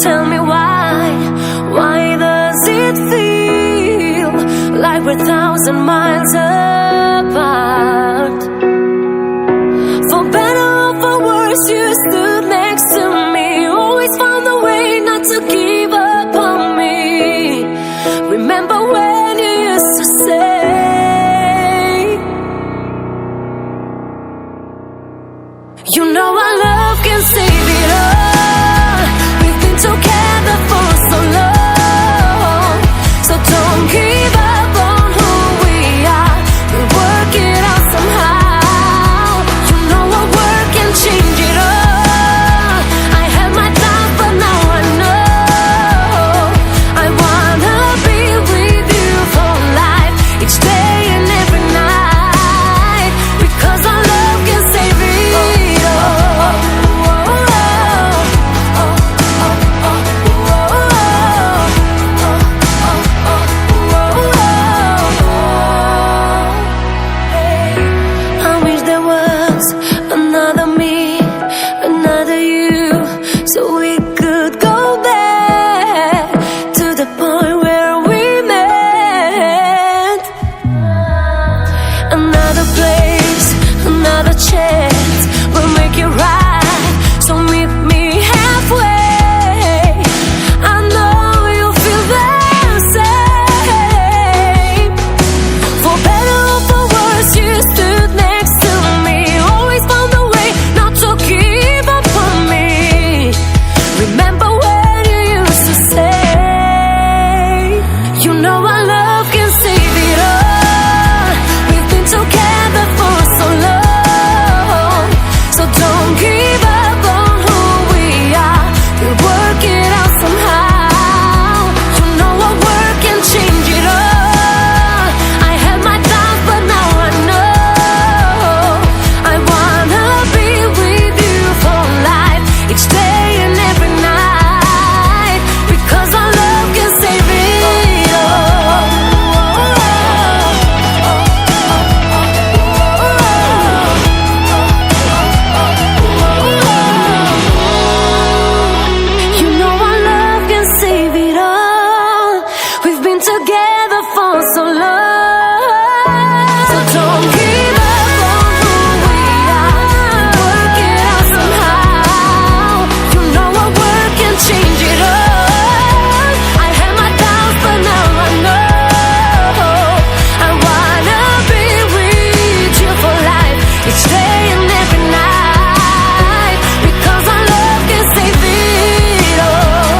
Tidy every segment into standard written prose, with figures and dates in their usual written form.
tell me why does it feel like we're 1,000 miles apart? For better or for worse, you stood next to me, always found a way not to give up on me. Remember when you used to say, you know our love can save it all. We've been together for so long, so don't give up on who we are. We'll work it out somehow. You know our work can change it all. I had my doubts, but now I know I wanna be with you for life, each day and every night, because our love can save it all. I wish there was another me, another you, so we could go back to the point where we met. Another place, another chance, we'll make it right, so meet me halfway. I know you'll feel the same. For better or for worse, you stood next to me, always found a way not to give up on me. Remember when you used to say, you know our love can save it all. We've been together for so long, so don't give up on who we are. We'll work it out somehow. You know our work can change it all. I had my doubts, but now I know I wanna be with you for life, each day and every night, because our love can save it all. You know our love can save it all. We've been together for so long, so don't give up on who we are. Work it out somehow. You know our work can change it all. I had my doubts, but now I know I wanna be with you for life, each day and every night, because our love can save it all.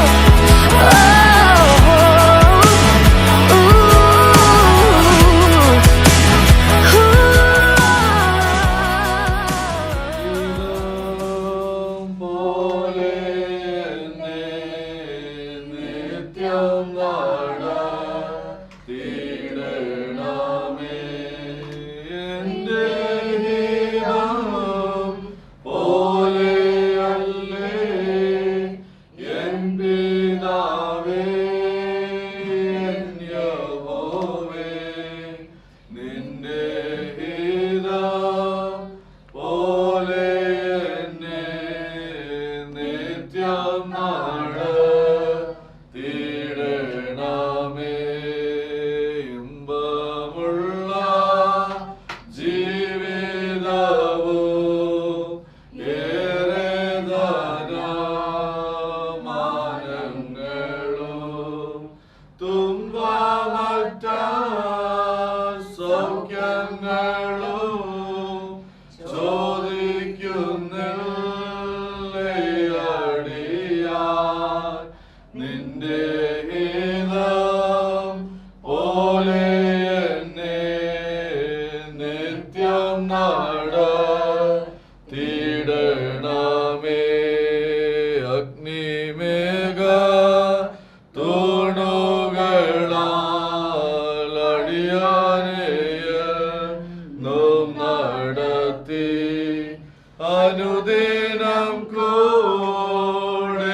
അനുദിനം കൂടെയിരുന്നു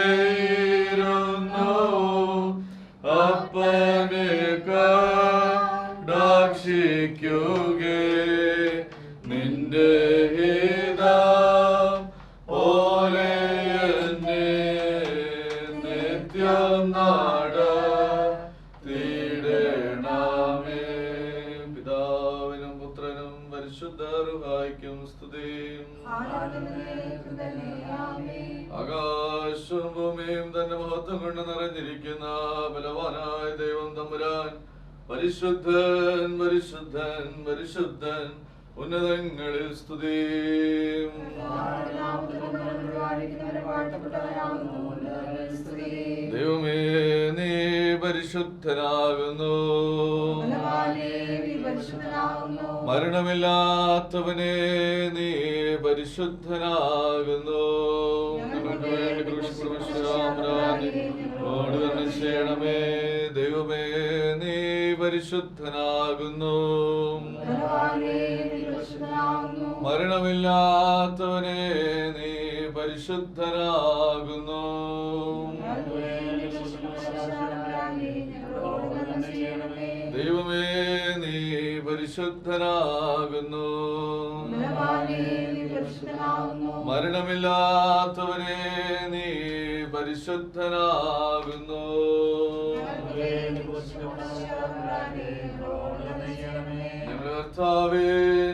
അപ്പനെ കടാക്ഷിക്കുകേ നിന്റെ ഹിതം പോലെ എന്നെ തിരുനാട് തീടണമേ. പിതാവിനും പുത്രനും പരിശുദ്ധ റൂഹായ്ക്കും സ്തുതി. ആകാശവും ഭൂമിയും തന്റെ മഹത്വം കൊണ്ട് നിറഞ്ഞിരിക്കുന്ന ബലവാനായ ദൈവം തമ്പുരാൻ പരിശുദ്ധൻ പരിശുദ്ധൻ പരിശുദ്ധൻ ഉന്നതങ്ങളിൽ സ്തുതി. ദൈവമേ നീ പരിശുദ്ധനാകുന്നു. മരണമില്ലാത്തവനെ നീ പരിശുദ്ധനാകുന്നു. ഞങ്ങൾക്ക് വേണ്ടി ക്രൂശിക്കപ്പെട്ടവനോട് തന്നെ ചെയ്യണമേ. ദൈവമേ നീ പരിശുദ്ധനാകുന്നു. മരണമില്ലാത്തവനെ നീ പരിശുദ്ധനാകുന്നു. ദൈവമേ നീ പരിശുദ്ധനാകുന്നു. മരണമില്ലാത്തവനെ നീ പരിശുദ്ധനാകുന്നു. ഞങ്ങളുടെ കർത്താവേ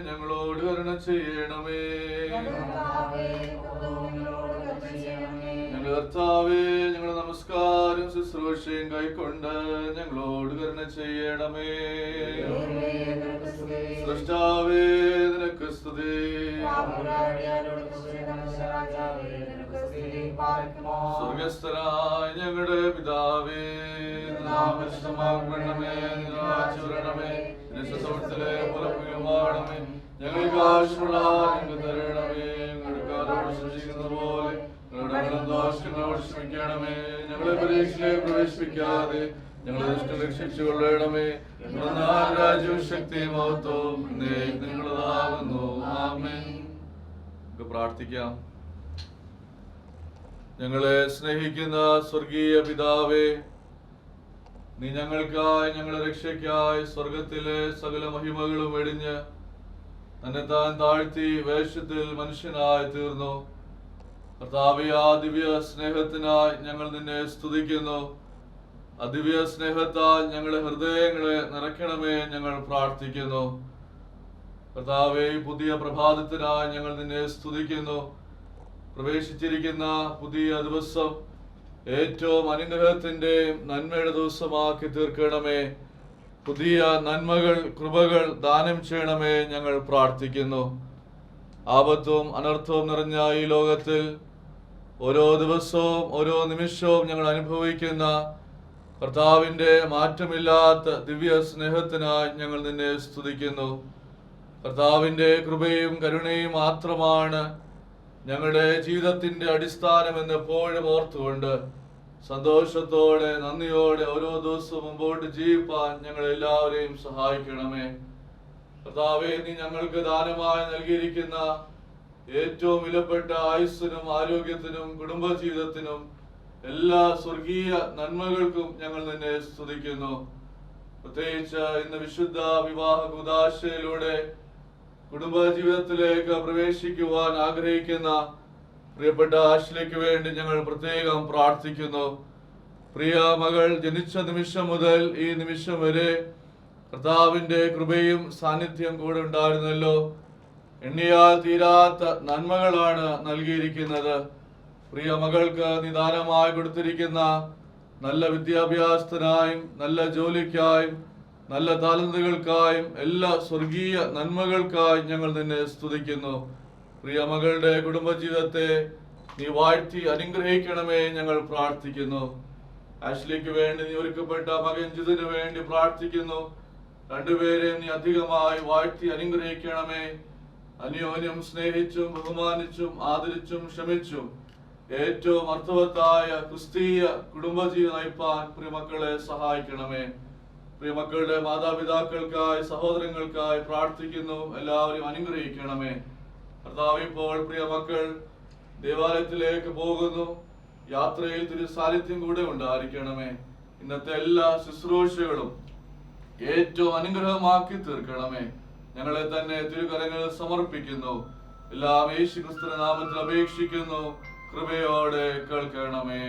ഞങ്ങളോട് കരുണ ചെയ്യണമേ. ഞങ്ങളുടെ കർത്താവേ ഞങ്ങളുടെ നമസ്കാരം ശുശ്രൂഷയും കൈക്കൊണ്ട് ഞങ്ങളോട് കരുണ ചെയ്യണമേ. സൃഷ്ടാവേ നിനക്ക് സ്തുതി. സ്വർഗസ്ഥനായ ഞങ്ങളുടെ പിതാവേ നാമേ പുറപ്പെടുമാണമേ. ഞങ്ങൾക്ക് ആവശ്യമുള്ള ഞങ്ങൾക്ക് തരണമേ. ഞങ്ങളുടെ സൂക്ഷിക്കുന്നത് പോലെ ഞങ്ങളുടെ ദോഷങ്ങളോട് ക്ഷമിക്കണമേ. ഞങ്ങളെ പരീക്ഷയിലേക്ക് പ്രവേശിപ്പിക്കാതെ ഞങ്ങളെ ദുഷ്ടം രക്ഷിച്ചുകൊള്ളണമേ. രാജ്യവും ശക്തിയും മഹത്വവും നിങ്ങളുടേതാകുന്നു. ആമേൻ. നമുക്ക് പ്രാർത്ഥിക്കാം. ഞങ്ങളെ സ്നേഹിക്കുന്ന സ്വർഗീയ പിതാവേ, നീ ഞങ്ങൾക്കായി ഞങ്ങളുടെ രക്ഷയ്ക്കായി സ്വർഗത്തിലെ സകല മഹിമകളും വെടിഞ്ഞ് തന്നെ താൻ താഴ്ത്തി വേഷത്തിൽ മനുഷ്യനായി തീർന്നു. കർത്താവേ, ആ ദിവ്യ സ്നേഹത്തിനായി ഞങ്ങൾ നിന്നെ സ്തുതിക്കുന്നു. ആ ദിവ്യ സ്നേഹത്താൽ ഞങ്ങളുടെ ഹൃദയങ്ങളെ നിറയ്ക്കണമേ ഞങ്ങൾ പ്രാർത്ഥിക്കുന്നു. കർത്താവേ, പുതിയ പ്രഭാതത്തിനായി ഞങ്ങൾ നിന്നെ സ്തുതിക്കുന്നു. പ്രവേശിച്ചിരിക്കുന്ന പുതിയ ദിവസം ഏറ്റവും അനുഗ്രഹത്തിന്റെയും നന്മയുടെ ദിവസമാക്കി തീർക്കണമേ. പുതിയ നന്മകൾ കൃപകൾ ദാനം ചെയ്യണമേ ഞങ്ങൾ പ്രാർത്ഥിക്കുന്നു. ആപത്തും അനർത്ഥവും നിറഞ്ഞ ഈ ലോകത്തിൽ ഓരോ ദിവസവും ഓരോ നിമിഷവും ഞങ്ങൾ അനുഭവിക്കുന്ന കർത്താവിന്റെ മാറ്റമില്ലാത്ത ദിവ്യ സ്നേഹത്തിനായി ഞങ്ങൾ നിന്നെ സ്തുതിക്കുന്നു. കർത്താവിന്റെ കൃപയും കരുണയും മാത്രമാണ് ഞങ്ങളുടെ ജീവിതത്തിന്റെ അടിസ്ഥാനമെന്ന് എപ്പോഴും ഓർത്തുകൊണ്ട് സന്തോഷത്തോടെ നന്ദിയോടെ ഓരോ ദിവസവും മുമ്പോട്ട് ജീവിപ്പാൻ ഞങ്ങളെല്ലാവരെയും സഹായിക്കണമേ. കർത്താവേ, നീ ഞങ്ങൾക്ക് ദാനമായി നൽകിയിരിക്കുന്ന ഏറ്റവും വിലപ്പെട്ട ആയുസ്സിനും ആരോഗ്യത്തിനും കുടുംബജീവിതത്തിനും എല്ലാ സ്വർഗീയ നന്മകൾക്കും ഞങ്ങൾ നിന്നെ സ്തുതിക്കുന്നു. പ്രത്യേകിച്ച് ഇന്ന് വിശുദ്ധ വിവാഹ കൂദാശയിലൂടെ കുടുംബജീവിതത്തിലേക്ക് പ്രവേശിക്കുവാൻ ആഗ്രഹിക്കുന്ന പ്രിയപ്പെട്ട ആശ്ലേക്ക് വേണ്ടി ഞങ്ങൾ പ്രത്യേകം പ്രാർത്ഥിക്കുന്നു. പ്രിയ മകൾ ജനിച്ച നിമിഷം മുതൽ ഈ നിമിഷം വരെ കർത്താവിന്റെ കൃപയും സാന്നിധ്യം കൂടെ ഉണ്ടായിരുന്നല്ലോ. എണ്ണിയാൽ തീരാത്ത നന്മകളാണ് നൽകിയിരിക്കുന്നത്. പ്രിയ മകൾക്ക് നിദാനമായി കൊടുത്തിരിക്കുന്ന നല്ല വിദ്യാഭ്യാസത്തിനായും നല്ല ജോലിക്കായും നല്ല താലന്തുകൾക്കായും എല്ലാ സ്വർഗീയ നന്മകൾക്കായും ഞങ്ങൾ നിന്നെ സ്തുതിക്കുന്നു. പ്രിയ മകളുടെ കുടുംബജീവിതത്തെ നീ വാഴ്ത്തി അനുഗ്രഹിക്കണമേ ഞങ്ങൾ പ്രാർത്ഥിക്കുന്നു. ആഷ്ലിക്ക് വേണ്ടി നീ ഒരുക്കപ്പെട്ട മകൻ ജിതിന് വേണ്ടി പ്രാർത്ഥിക്കുന്നു. രണ്ടുപേരെയും നീ അധികമായി വാഴ്ത്തി അനുഗ്രഹിക്കണമേ. അന്യോന്യം സ്നേഹിച്ചും ബഹുമാനിച്ചും ആദരിച്ചും ക്ഷമിച്ചും ഏറ്റവും അർത്ഥവത്തായ ക്രിസ്തീയ കുടുംബജീവിതം നയിപ്പാൻ പ്രിയമക്കളെ സഹായിക്കണമേ. പ്രിയമക്കളുടെ മാതാപിതാക്കൾക്കായി സഹോദരങ്ങൾക്കായി പ്രാർത്ഥിക്കുന്നു. എല്ലാവരെയും അനുഗ്രഹിക്കണമേ. കർത്താവേ, ഇപ്പോൾ പ്രിയമക്കൾ ദേവാലയത്തിലേക്ക് പോകുന്നു. യാത്രയിൽ തിരു സാന്നിധ്യം കൂടെ ഉണ്ടായിരിക്കണമേ. ഇന്നത്തെ എല്ലാ ശുശ്രൂഷകളും ഏറ്റവും അനുഗ്രഹമാക്കി തീർക്കണമേ. ഞങ്ങളെ തന്നെ തിരുകരങ്ങളിൽ സമർപ്പിക്കുന്നു. എല്ലാം യേശു ക്രിസ്തുവിന്റെ നാമത്തിൽ അപേക്ഷിക്കുന്നു. കൃപയോടെ കേൾക്കണമേ.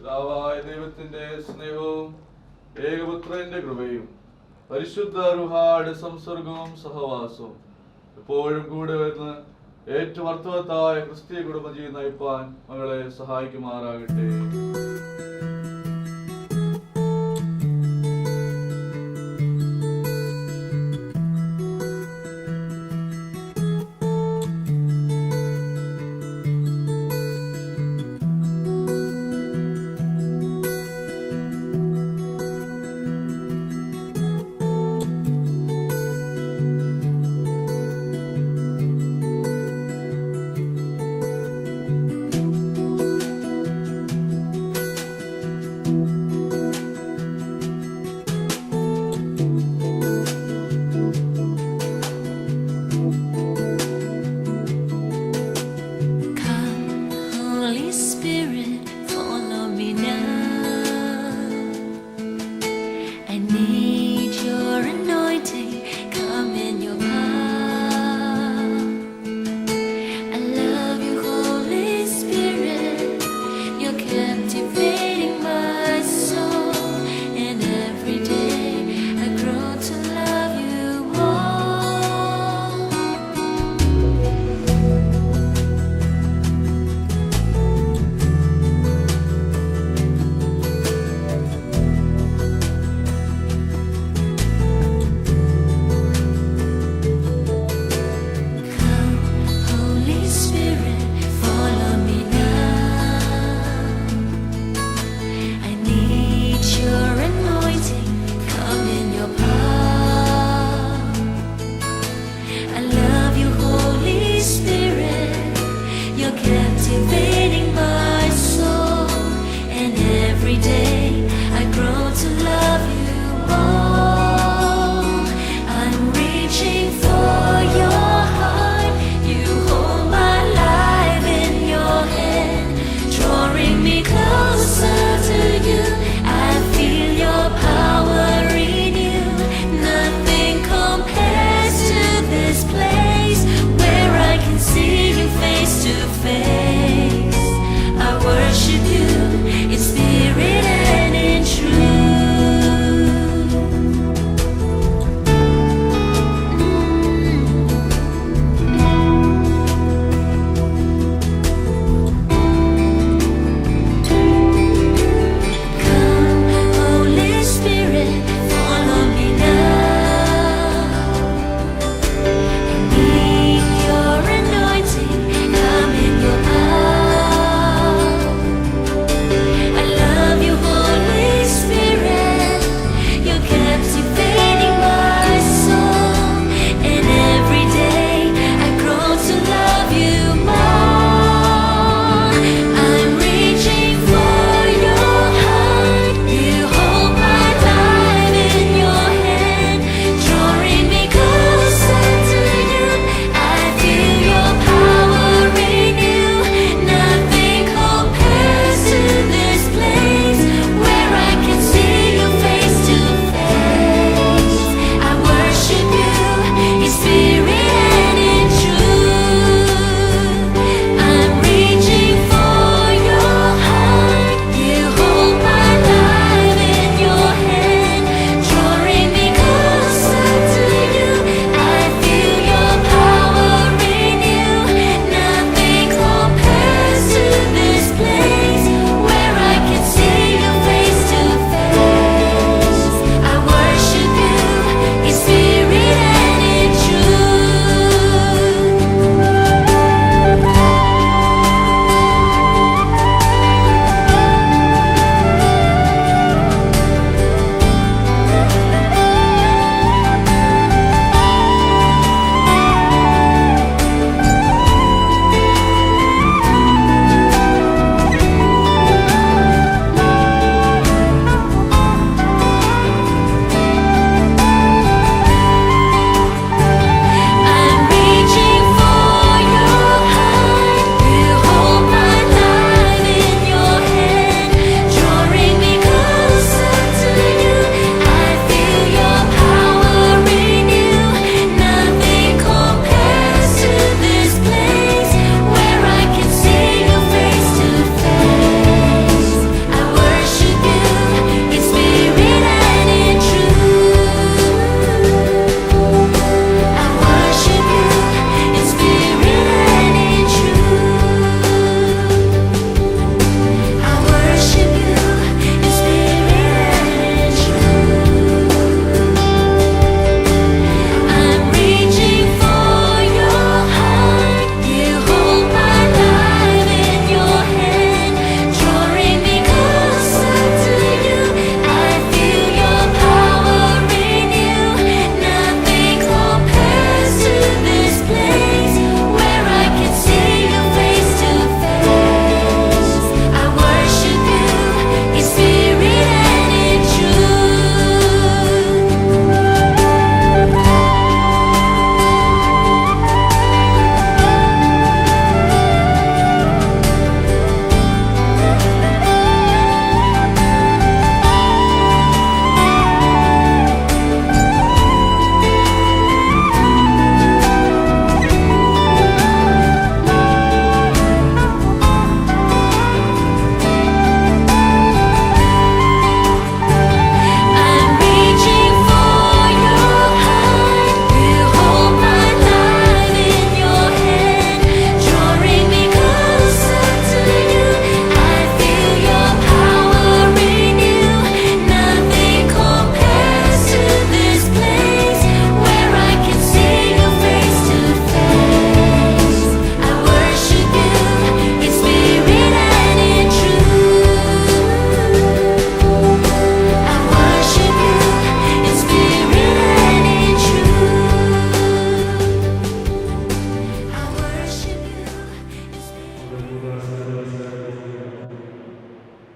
പിതാവായ ദൈവത്തിന്റെ സ്നേഹവും ഏകപുത്രന്റെ കൃപയും പരിശുദ്ധ റുഹായുടെ സംസർഗവും സഹവാസവും എപ്പോഴും കൂടെ വരുന്ന ഏറ്റവും അർത്ഥവത്തായ ക്രിസ്തീയ കുടുംബജീവിതം നയിപ്പാൻ മകളെ സഹായിക്കുമാറാകട്ടെ. Worship you in spirit and in truth.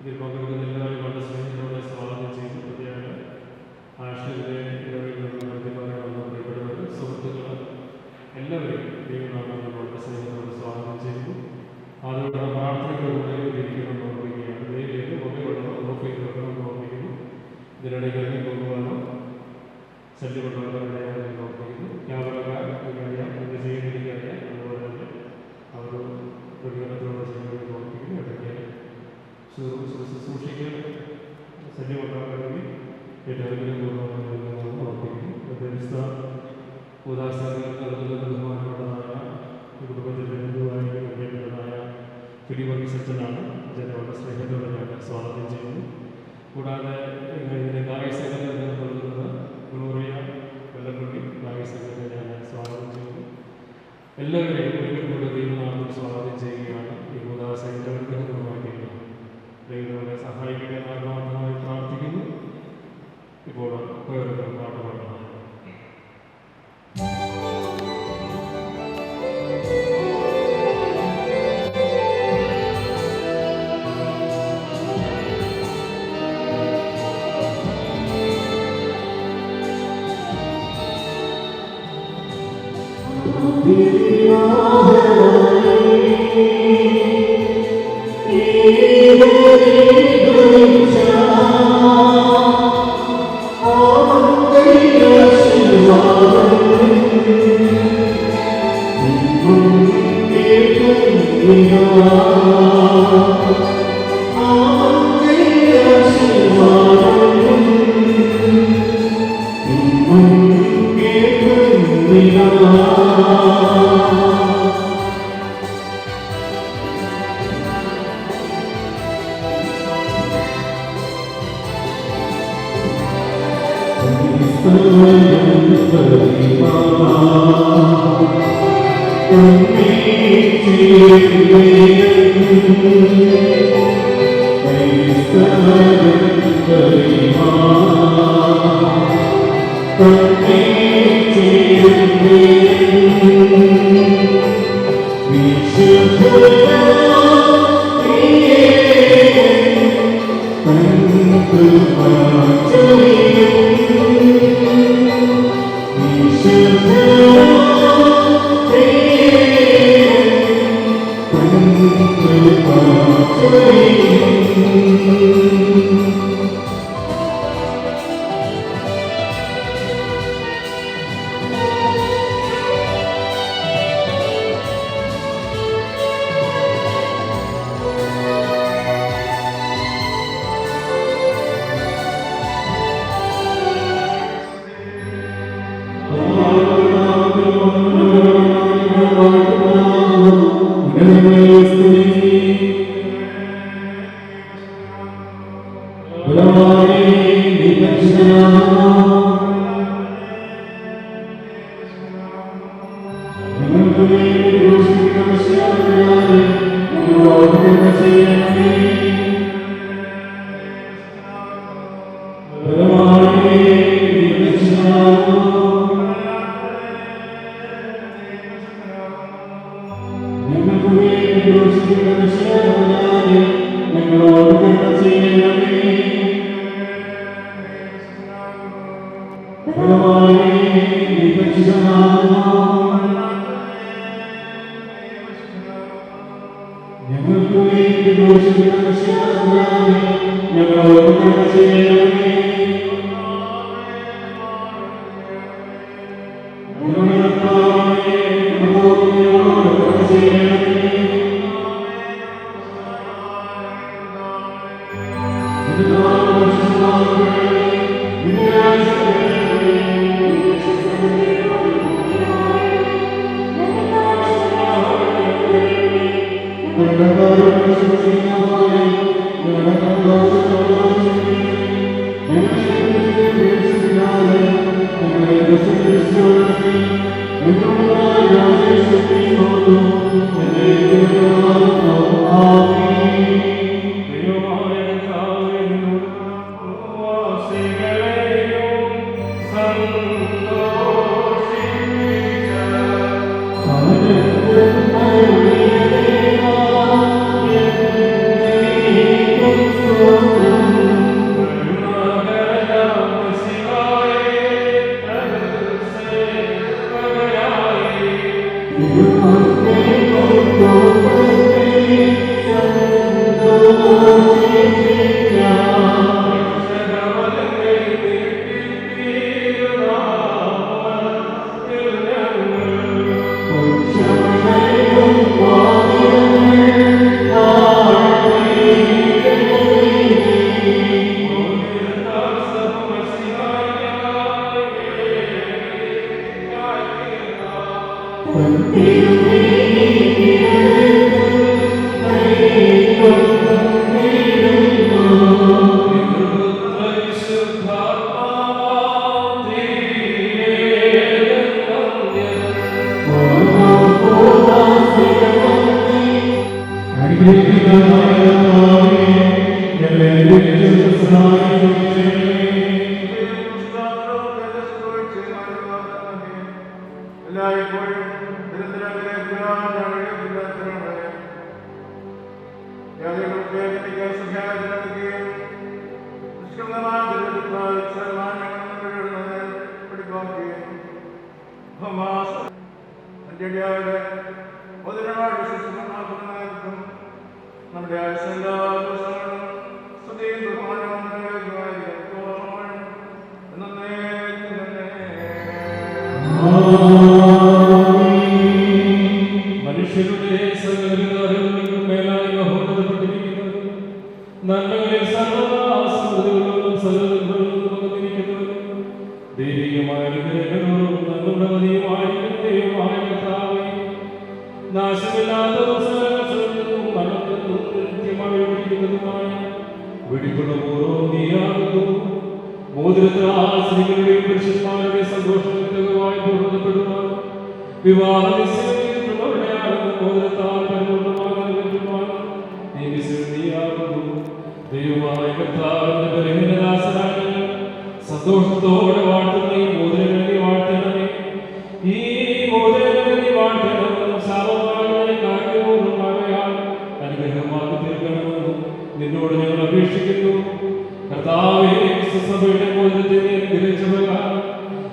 ഇതിൽ പങ്കെടുക്കുന്ന എല്ലാവരും വളരെ സ്നേഹത്തോടെ സ്വാഗതം ചെയ്തു. പ്രത്യേക ആഴ്ചയിലെ പ്രിയപ്പെട്ടവർ, സുഹൃത്തുക്കൾ എല്ലാവരെയും ദൈവനാമത്തിൽ വളരെ സ്നേഹത്തോടെ സ്വാഗതം ചെയ്തു. അതോടെ പ്രാർത്ഥനയോടെ ഇരിക്കണമെന്ന് ഓർമ്മിക്കുകയാണ്. ദൈവം മുഖമുള്ള ഓഫീസ് വെക്കണമെന്ന് ഓർമ്മിക്കുന്നു. ഇതിനിടയിൽ ഇറങ്ങി പോകുവാനോ ശല്യമുള്ളവരുടെ ഓർമ്മിക്കുന്നു. ക്യാമറക്കാർക്കറിയാം, ഇത് ചെയ്യുന്നതിനറിയാം. അതുപോലെ തന്നെ അവർ പ്രതികരണത്തോടെ ചെയ്യുന്നത് ഓർമ്മിക്കുന്നു. ഇടയ്ക്ക് ശുശ്രൂഷിക്കാൻ ശല്യമുണ്ടാകണമെങ്കിൽ ഏറ്റവും പൂർണ്ണമായി ഓർമ്മിക്കുന്നു. വ്യത്യസ്ത ഉദാസനങ്ങൾ നൽകുന്ന ബഹുമാനമുള്ളതായ കുടുംബത്തിൻ്റെ ബന്ധുവായി അറിയപ്പെട്ടതായ ഫിലിവർഗീസ് അച്ഛനാണ്. ജനങ്ങളുടെ സ്നേഹത്തോടെ ഞാൻ സ്വാഗതം ചെയ്യുന്നു. കൂടാതെ ഇതിൻ്റെ ഗായകസംഘത്തിൽ നൽകുന്ന ഗ്ലോറിയ വെള്ളപ്പള്ളി ഗായകസംഘത്തെ ഞാൻ സ്വാഗതം ചെയ്യുന്നു. എല്ലാവരെയും ഒരിക്കൽ കൂടെ ദൈവനാമത്തിൽ സ്വാഗതം ചെയ്യുകയാണ്. ഈ ഉദാസനയുടെ അനുഗ്രഹമാക്കിയിരുന്നു. ദൈവങ്ങളെ സഹായിക്കാൻ ആത്മാർത്ഥമായി പ്രാർത്ഥിക്കുന്നു. ഇപ്പോൾ വേറൊരു പാട്ട് പാടുന്നു. Amen. നമ്മുടെ മനുഷ്യരുടെ സകലകാര്യങ്ങൾക്കും മേലായി മഹോന്നതപ്പെട്ടിരിക്കുന്നത് നന്മകളിൽ സർവ്വസ്മൃതികളോടും സകലങ്ങളിലും പകർന്നിരിക്കുന്നവരും ദൈവികമായ അനുഗ്രഹങ്ങളോടും നമ്മുടെ മതിയുമായ കർത്താവേ, നാശമില്ലാത്തതും സകലസുരക്ഷയും മരണത്തിനും നിത്യമായി ഒഴിക്കുന്നതുമായ വെടിപ്പുള്ള പൂർവ്വം നീയാകുന്നു. മോതിരത്താൽ സ്ത്രീകളുടെയും പുരുഷന്മാരുടെ സന്തോഷമായി പൂർണ്ണപ്പെടുവാൻ വിവാഹ നിശ്ചയത്തിലുള്ളവരുടെ ആനന്ദം മോതിരത്താൽ പരിപൂർണ്ണമാകുവാൻ നീയാകുന്നു. ദൈവമായ കർത്താവിന്റെ ബലഹീനദാസനായ സന്തോഷത്തോടെ വാഴ്ത്തുന്ന ഈ മോതിരങ്ങളെ വാഴ്ത്തണമേ. ഈ മോതിരങ്ങളെ വാഴ്ത്തണമെന്നും സാമമായ കാര്യപൂർണ്ണമായാൽ അനുഗ്രഹമാക്കി തീർക്കണമെന്നും നിന്നോട് ഞങ്ങൾ അപേക്ഷിക്കുന്നു. കർത്താവേ, സഭയുടെ മോതിരത്തെ നീ അനുഗ്രഹിച്ച പ്രകാരം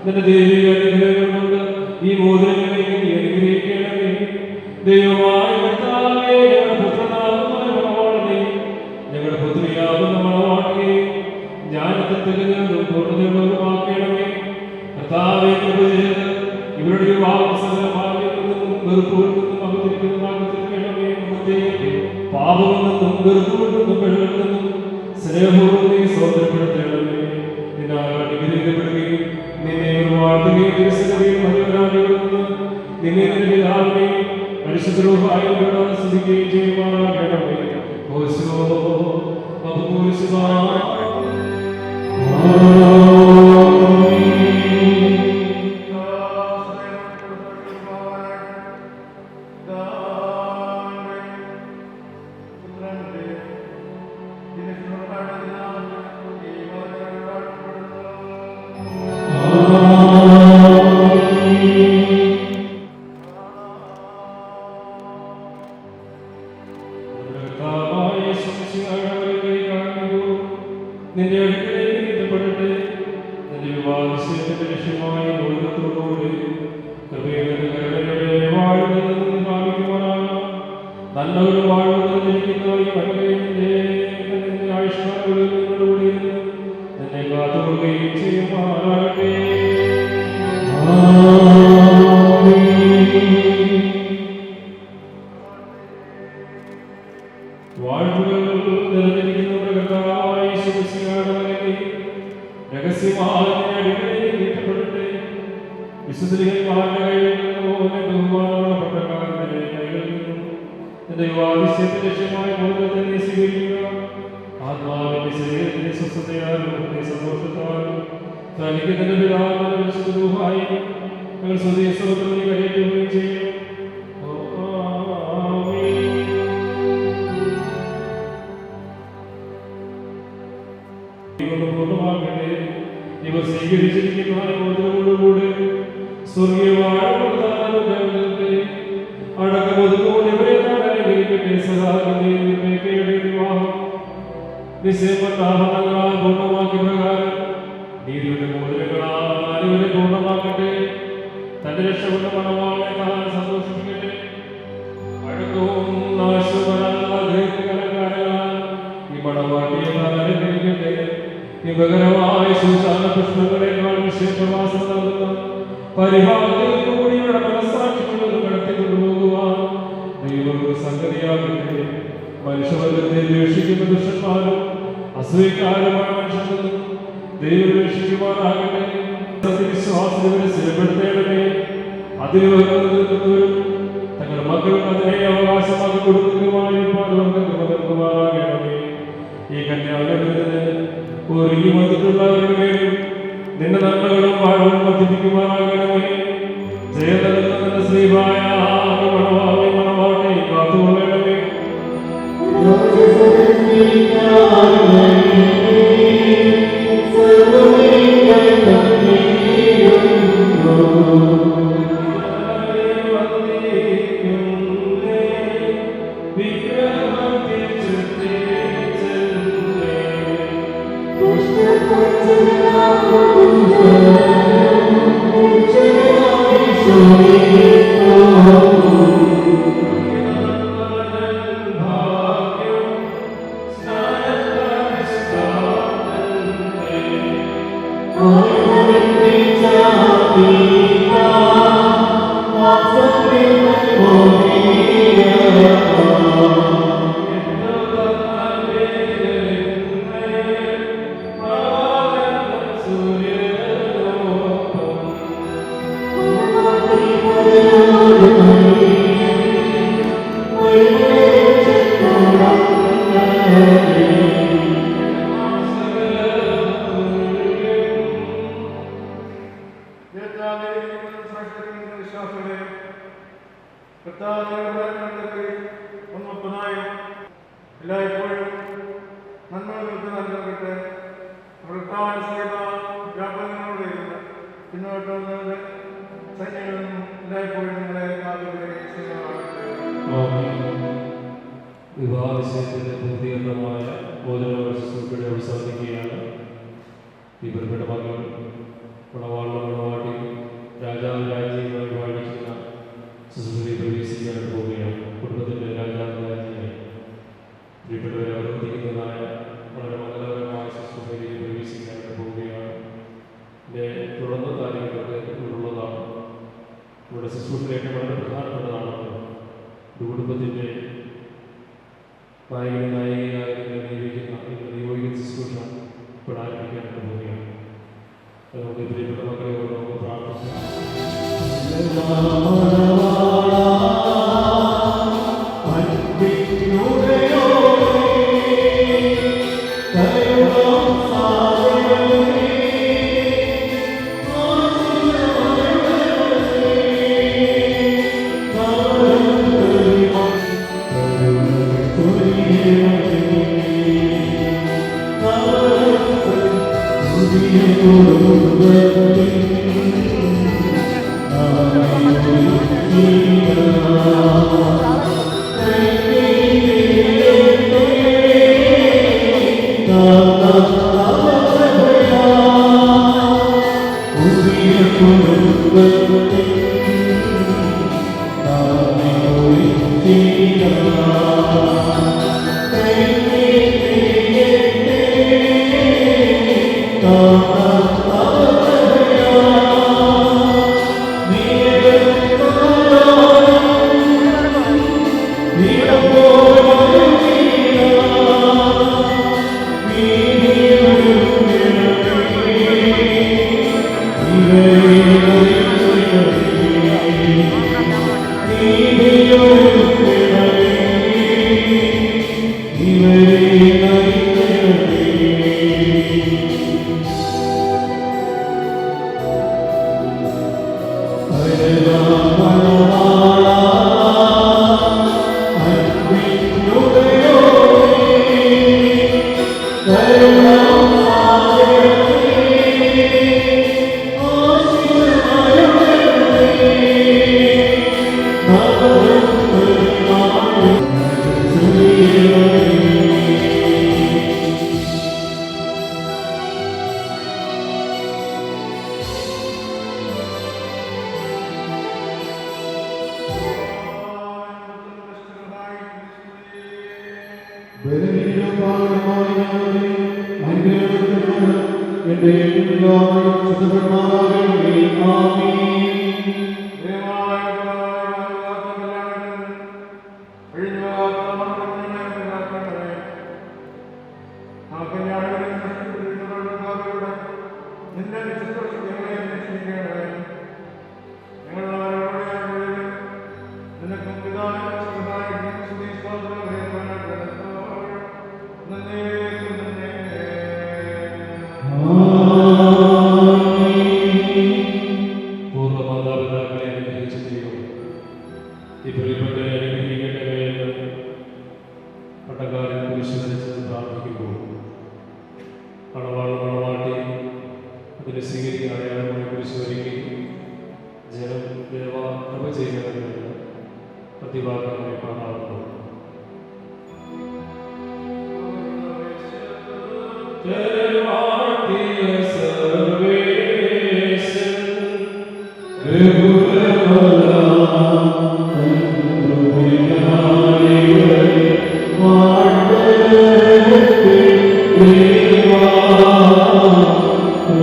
നിന്റെ ദൈവിക അനുഗ്രഹങ്ങൾ കൊണ്ട് ഈ മോതിരങ്ങളെ നീ അനുഗ്രഹിക്കണമേ. ദൈവമായ കർത്താവേ, ഞങ്ങളുടെ പുത്രനാകുന്ന മണവാളനെ ഞങ്ങളുടെ പുത്രിയാകുന്ന മണവാട്ടിയെ ജ്ഞാനത്തിൽ നിന്നും പൂർണ്ണതയുള്ളവരുമാക്കണമേ. കർത്താവേ, കൃപ ചെയ്ത് ഇവരുടെ വിവാഹം സകലമാകിൽ നിന്നും വെറുപ്പുകളിൽ നിന്നും അകത്തിരിക്കുന്നതാകത്തിരിക്കണമേ. പാപത്തിൽ നിന്നും വെറുപ്പുകളിൽ നിന്നും വെള്ളത്തിൽ നിന്നും സ്നേഹവും നീ സ്വതന്ത്രപ്പെടുത്തണമേ. നിന്നാൽ അനുഗ്രഹിക്കപ്പെടുകയും നിന്നെ വാഴ്ത്തുകയും തിരുസഭയും മറ്റൊരാളുകളിൽ നിന്ന് നിന്നെ നിന്റെ പിതാവിനെയും പരിശുദ്ധരൂപമായി സ്തുതിക്കുകയും ചെയ്യുവാനാകണമേ. നിന്റെ അടുക്കലേക്ക് നീട്ടപ്പെടട്ടെ. നിന്റെ വിവാഹത്തിന്റെ ലക്ഷ്യമായി ബോധത്തോടുകൂടി കൃപയുടെ വാഴുന്നത് ഭാവിക്കുവാനാകാം. നല്ലവരും വാഴുന്നതിരിക്കുന്നവരും ആയുഷ്മാനോടുകൂടി നിന്നെ കാത്തുകൊള്ളുകയും ചെയ്യുമാറാകട്ടെ. വാഴ്വുകൾ നിറഞ്ഞിരിക്കുന്നവരുടെ കർത്താവായ യേശുമിശിഹായുടെ രഹസ്യമായി അടിമയിൽ നീട്ടപ്പെടട്ടെ. വിശുദ്ധന്മാരുടെ കൈകളിൽ നിന്നും ബഹുമാനമുള്ള പട്ടക്കാരന്റെ കൈകളിൽ നിന്നും നിന്റെ വിവാദിശ്യത്തിന് ലക്ഷ്യമായ ബോധത്തെ നീ സ്വീകരിക്കുക. ആത്മാവിന്റെ ശരീരത്തിന്റെ സ്വസ്ഥതയാലും സന്തോഷത്താലും തനിക്ക് തന്റെ പിതാവിന്റെ വിശുദ്ധരൂപമായി ഞങ്ങൾ സ്വദേശ കരയേറ്റുകയും ചെയ്യും. ഇവർ സ്വീകരിച്ചിരിക്കുന്ന ബോധത്തോടുകൂടി സ്വർഗീയമായ അടക്കബോധത്തോടെ ഇവരെ അനുഗ്രഹിക്കട്ടെ. സദാകയുടെ വിവാഹം നിശ്ചയപ്പെട്ടാഹങ്ങളാൽ പൂർണ്ണമാക്കിയ പ്രകാരം നീതിയുടെ മോതിരങ്ങളാൽ ഇവരെ പൂർണ്ണമാക്കട്ടെ. തന്റെ രക്ഷപ്പെട്ട മണവാളെ കാണാൻ സന്തോഷിപ്പിക്കട്ടെ. അഴക്കവും നാശവുമല്ലാതെ ഈ മണവാട്ടിയെ അനുഗ്രഹിക്കട്ടെ. വിപകരമായ ശൂശാന പുഷ്പങ്ങളെക്കാൾ വിശേഷവാസം നൽകുന്ന പരിഹാരത്തിൽ കൂടിയുടെ മനസ്സാക്ഷികളിൽ കടത്തിക്കൊണ്ടുപോകുവാൻ ദൈവം സംഗതിയാകട്ടെ. മനുഷ്യവർഗത്തെ ദ്വേഷിക്കുന്ന ദുഷ്ടന്മാരും അസൂയക്കാരുമായ മനുഷ്യരും ദൈവം രക്ഷിക്കുവാനാകട്ടെ. സത്യവിശ്വാസത്തിനെ സ്ഥിരപ്പെടുത്തേണ്ടതേ. അതിന് നിൽക്കുന്നവരും തങ്ങളുടെ മക്കൾക്ക് അതിനെ അവകാശമാക്കി കൊടുക്കുന്നതുമായി നൽകുവാനാകണമേ. ഈ കന്യാകുമാരിൽ ഒരുങ്ങി വന്നിട്ടുള്ളവരുടെ മേലും നിന്റെ നന്മകളും വാഴവും വർദ്ധിപ്പിക്കുവാനാകണമേ. ജയതലത്തിന്റെ ശ്രീമായ മണവാളെ കാത്തുകൊള്ളണമേ. എല്ലായ്പ്പോഴും നന്മകൾക്ക് നൽകട്ടെ. വ്യാപനങ്ങളോടെ പിന്നോട്ട് വന്നവരുടെ സൈന്യങ്ങളും എല്ലായ്പ്പോഴും നിങ്ങളെ വിവാഹനിശ്ചയത്തിന്റെ പൂർത്തീകരണമായ ഭോജനോത്സവത്തിലൂടെ അവസാനിക്കുകയാണ്. ഈ പുറപ്പെട്ട മകൾ മണവാട്ടി രാജാവ് രാജ്യവുമായി വാഴിക്കുന്ന ശുശ്രൂഷയെ പ്രവേശിക്കാൻ പോവുകയാണ്. കുടുംബത്തിന്റെ രാജാവ് രാജ്യമായി പ്രിയപ്പെട്ടവരെ അവതരിപ്പിക്കുന്നതായ വളരെ മംഗളകരമായ ശുശ്രൂഷയിൽ പ്രവേശിക്കാൻ പോവുകയാണ്. തുടർന്ന് കാര്യങ്ങളൊക്കെ ഉള്ളതാണ്. ഇവിടെ ശുശ്രൂഷയിലേക്ക് വളരെ പ്രധാനപ്പെട്ടതാണ്. ഒരു കുടുംബത്തിൻ്റെ നായികനായി നിയോഗിക്കുന്ന ശുശ്രൂഷ ഇവിടെ ആരംഭിക്കാൻ പോവുകയാണ്. നമുക്ക് പ്രിയപ്പെട്ട മക്കളെ നമുക്ക് പ്രാർത്ഥിക്കാം.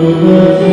Amen.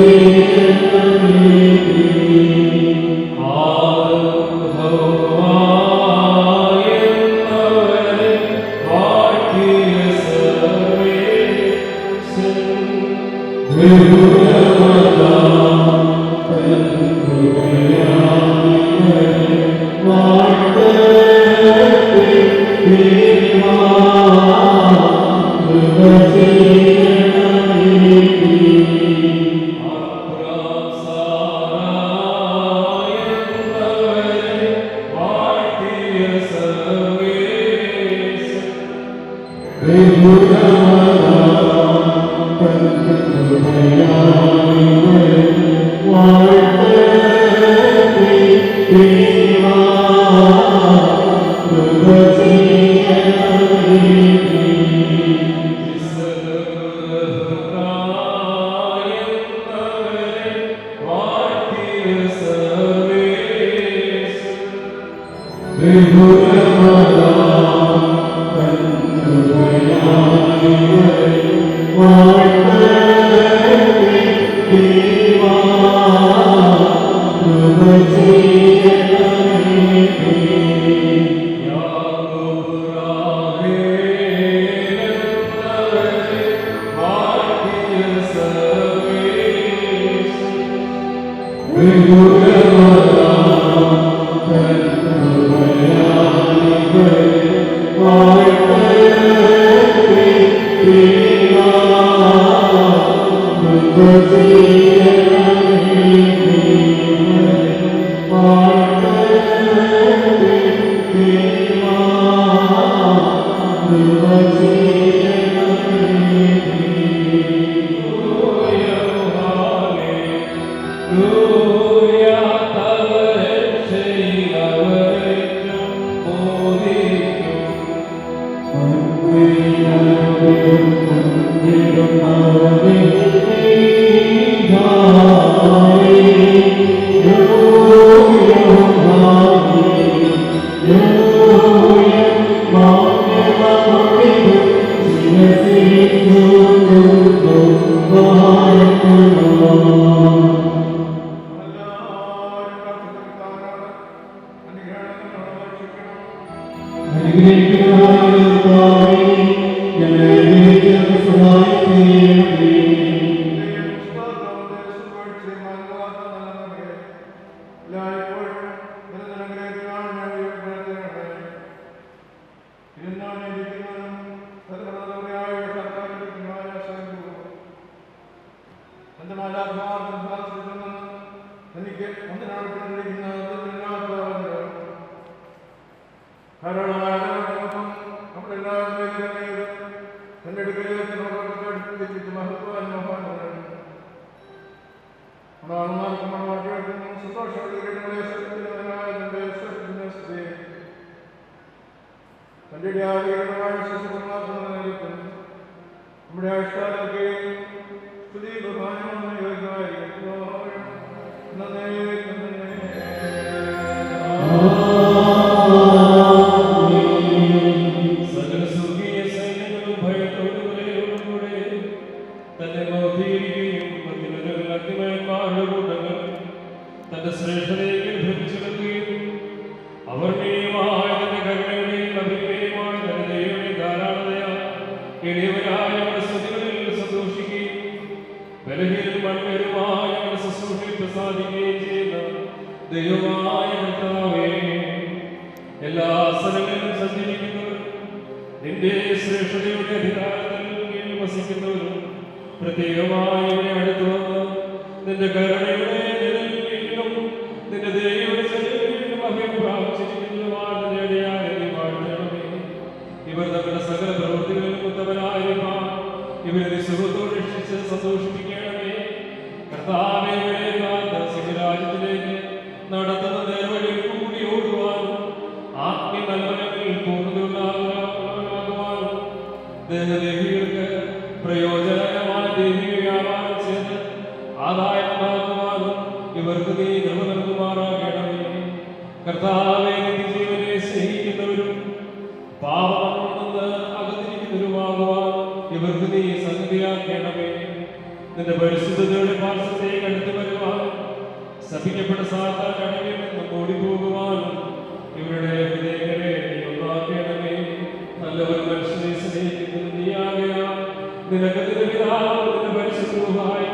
നിനക്ക് നിന്റെ പിതാവ് നിന്റെ പരിശുദ്ധവുമായി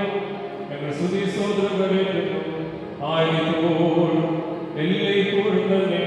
ഞങ്ങൾ സ്തുതി സ്തോത്രം കരേറ്റുന്നു ആയിരിക്കുമ്പോഴും എല്ലായ്പ്പോഴും തന്നെ.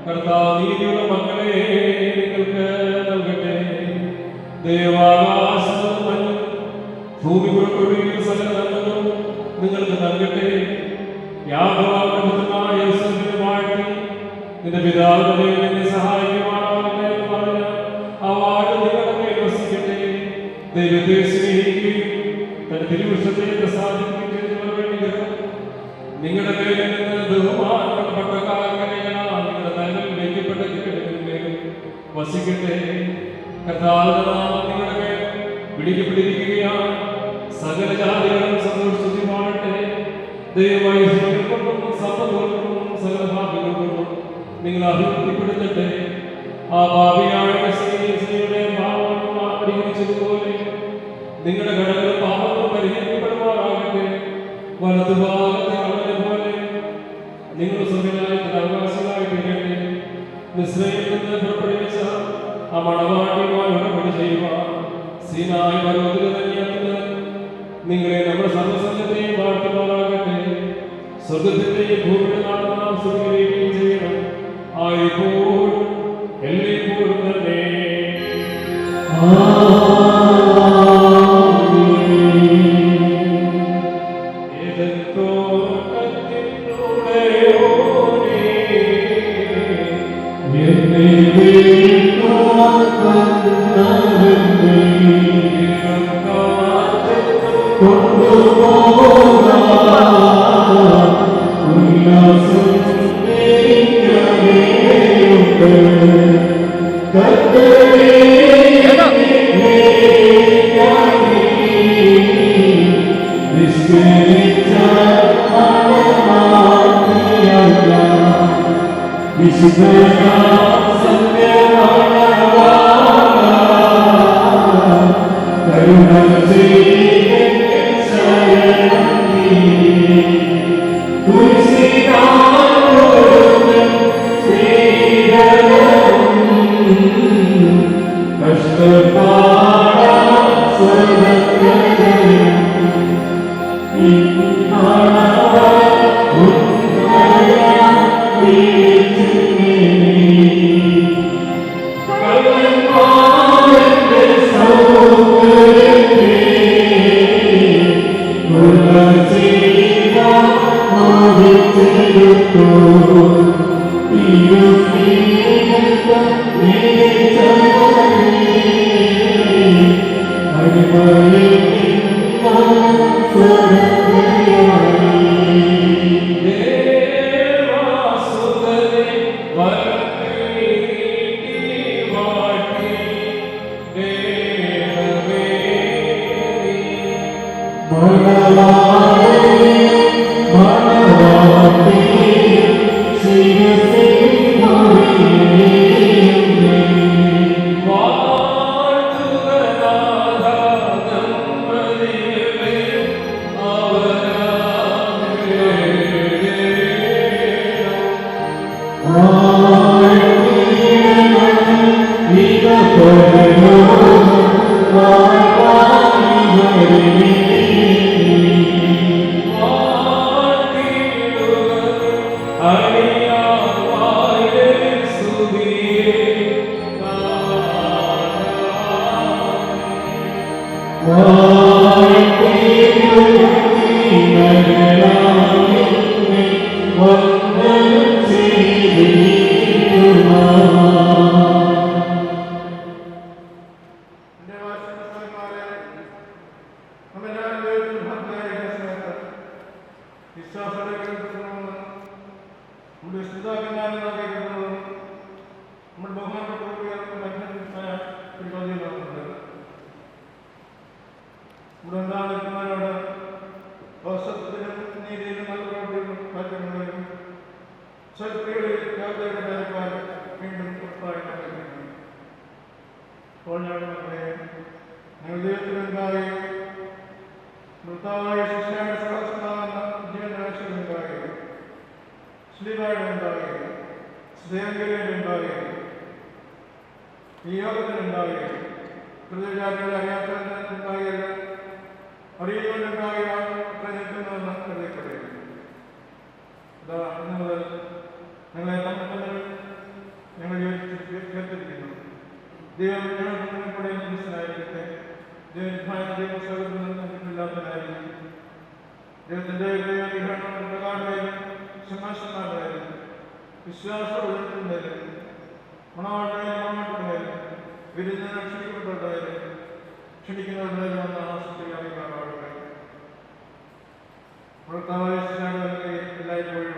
കർത്താവ് നീതിയുള്ള മക്കളെ നിങ്ങൾക്ക് നൽകട്ടെ. ദേവാകാശവും മഞ്ഞും ഭൂമി പുറപ്പെടുകയും സകല നന്മകളും നിങ്ങൾക്ക് നൽകട്ടെ. യാഗവാഗ്ദത്തമായ യേശുവിനെ വാഴ്ത്തി നിന്റെ പിതാവിനെ നിന്നെ സഹായിക്കുമാറാകട്ടെ എന്ന് പറഞ്ഞ ആ വാഴ്ച നിങ്ങളുടെ മേൽ വസിക്കട്ടെ. ദൈവത്തെ സ്നേഹിക്കുകയും തന്റെ തിരുവൃക്ഷത്തെ പ്രസാദിക്കുകയും ചെയ്തവർ വേണ്ടി നിങ്ങളുടെ പേരിൽ നിന്ന് ബഹുമാനപ്പെട്ട പട്ടക്കാരനെയാണ് നിങ്ങളുടെ തലയിൽ വയ്ക്കപ്പെട്ട കിടകളിൽ വസിക്കട്ടെ. കർത്താവിന്റെ നാമം നിങ്ങളുടെ മേൽ പിടിക്കപ്പെട്ടിരിക്കുകയാണ്. സകല ജാതികളും സന്തോഷിച്ചു വാഴട്ടെ. ദയവായി കൊണ്ടും സമ്പത്ത് കൊണ്ടും സകല ഭാഗ്യങ്ങൾ കൊണ്ടും നിങ്ങൾ അഭിവൃദ്ധിപ്പെടുത്തട്ടെ. ആ ഭാവിയായ സ്ത്രീയുടെ ഭാവം പരിഹരിച്ചതുപോലെ നിങ്ങളുടെ കടകൾ പാപങ്ങൾ പരിഹരിക്കപ്പെടുമാറാകട്ടെ. വലതുഭാഗത്തെ കടലെ പോലെ നിങ്ങൾ സ്വന്തമായിട്ട് അവകാശികളായിട്ടിരിക്കട്ടെ. മിസ്രയിൽ നിന്ന് പുറപ്പെടുവിച്ച ആ മണവാട്ടിയുമായി ഉടമ്പടി ചെയ്യുക. സീനായി പർവ്വതത്തിൽ തന്നെയാണ് നിങ്ങളെ നമ്മുടെ സർവസംഘത്തെയും വാഴ്ത്തുമാറാകട്ടെ. സ്വർഗത്തിന്റെയും ഭൂമിയുടെ നാം സ്തുതിക്കുകയും ചെയ്യണം. ആയിപ്പോഴും എല്ലായ്പ്പോഴും തന്നെ. ഞങ്ങളെ ഞങ്ങൾ ചേർത്തിരിക്കുന്നു. ദൈവം ഞങ്ങൾക്ക് കൂടെ മനസ്സിലായിരിക്കട്ടെ. ദൈവത്തില്ലാത്തതായിരിക്കും. ദൈവത്തിൻ്റെ പ്രകാരമായാലും സിംഹാസനമായാലും വിശ്വാസമുള്ളതിന്മേലും മണവാട്ടായാലും വിരുദ്ധ ക്ഷണിക്കപ്പെട്ടവരായാലും ക്ഷണിക്കുന്നവരുടെയും വന്ന ആസക്തിയായി കാണാറുണ്ട്. എല്ലായ്പ്പോഴും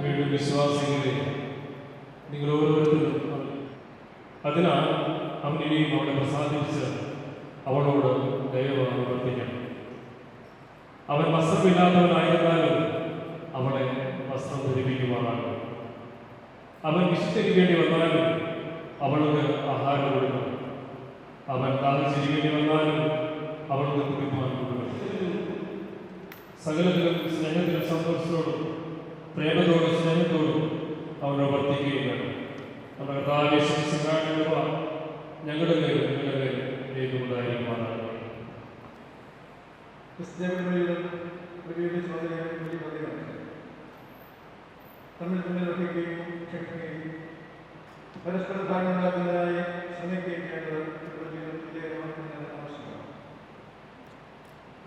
വീണ്ടും വിശ്വാസികളെ, നിങ്ങൾ ഓരോരുത്തരും അതിനാൽ അവനെയും അവളെ പ്രസാദിച്ച് അവളോട് ദയവായി വർദ്ധിക്കണം. അവൻ വസ്ത്രമില്ലാത്തവനായിരുന്നാലും അവളെ വസ്ത്രം ധരിപ്പിക്കുവാനാകും. അവൻ വിശുദ്ധീകരിക്കേണ്ടി വന്നാലും അവൾക്ക് ആഹാരം കൊടുക്കണം. അവൻ ദാഹിച്ചിരിക്കേണ്ടി വന്നാലും അവൾക്ക് കുടിക്കുവാൻ കൊടുക്കണം. സകലത്തിലും സ്നേഹത്തിലും സന്തോഷത്തോടും പ്രേമത്തോടും സ്നേഹത്തോടും അവനെ വർദ്ധിക്കുകയും വേണം. നമ്മുടെ കർത്താവിന്റെ ഞങ്ങളുടെ മേലും നിങ്ങളുടെ മേലും ഉണ്ടായിരിക്കുവാനാണ്. തമ്മിൽ തമ്മിൽ ഒഴിക്കുകയും ക്ഷമിക്കുകയും പരസ്പര ധാരണയുണ്ടാക്കുന്നതിനായി ശ്രമിക്കുകയും ചെയ്യേണ്ടത് ആവശ്യമാണ്.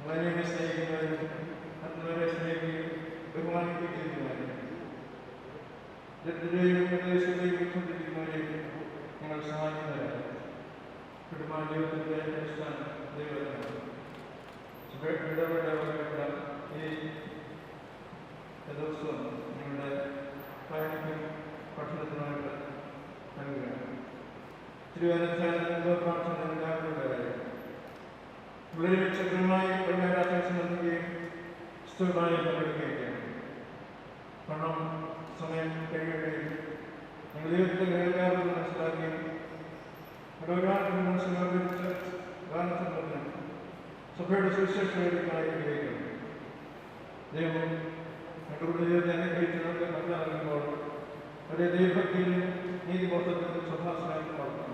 വളരെ സ്നേഹിക്കുന്നവരും മറ്റുള്ളവരെ സ്നേഹിക്കുകയും ബഹുമാനിക്കുകയും ചെയ്യുന്നവരും ദരിദ്രരെയും ഉപദേശത്തെയും ബുദ്ധിമുട്ടിക്കുന്നവരെയും ഞങ്ങൾ സഹായിക്കുന്നവരാണ്. കുടുംബ ജീവിതത്തിൻ്റെ അടിസ്ഥാന ദൈവമാണ്. ഇടപെട ഈ ദിവസവും ഞങ്ങളുടെ പയണിക്കും പഠനത്തിനായിട്ട് നൽകുകയാണ്. തിരുവനന്തപുരം പ്രാർത്ഥന ഉണ്ടാകുന്നവരായി വളരെ വ്യക്തമായി പ്രമേയാശാസം നൽകുകയും പുസ്തകമായി പങ്കെടുക്കുകയും ചെയ്യണം. പണം സമയം കഴിയുകയും ഞങ്ങൾ ദൈവത്തിൻ്റെ കേൾക്കാറുണ്ട് മനസ്സിലാക്കുകയും ഒരുപാട് മനസ്സിലാക്കിച്ച് ഗാനസംബന്ധം സഭയുടെ സുവിശേഷമായി ഉപയോഗിക്കണം. ദൈവം ഞങ്ങളുടെ ജീവിതത്തെ അനുഗ്രഹിച്ചവർക്ക് മനസ്സിലാക്കുമ്പോൾ ഒരേ ദൈവഭക്തിയിലും നീതിബോധത്തിലും സഭാസനായി വളർത്തണം.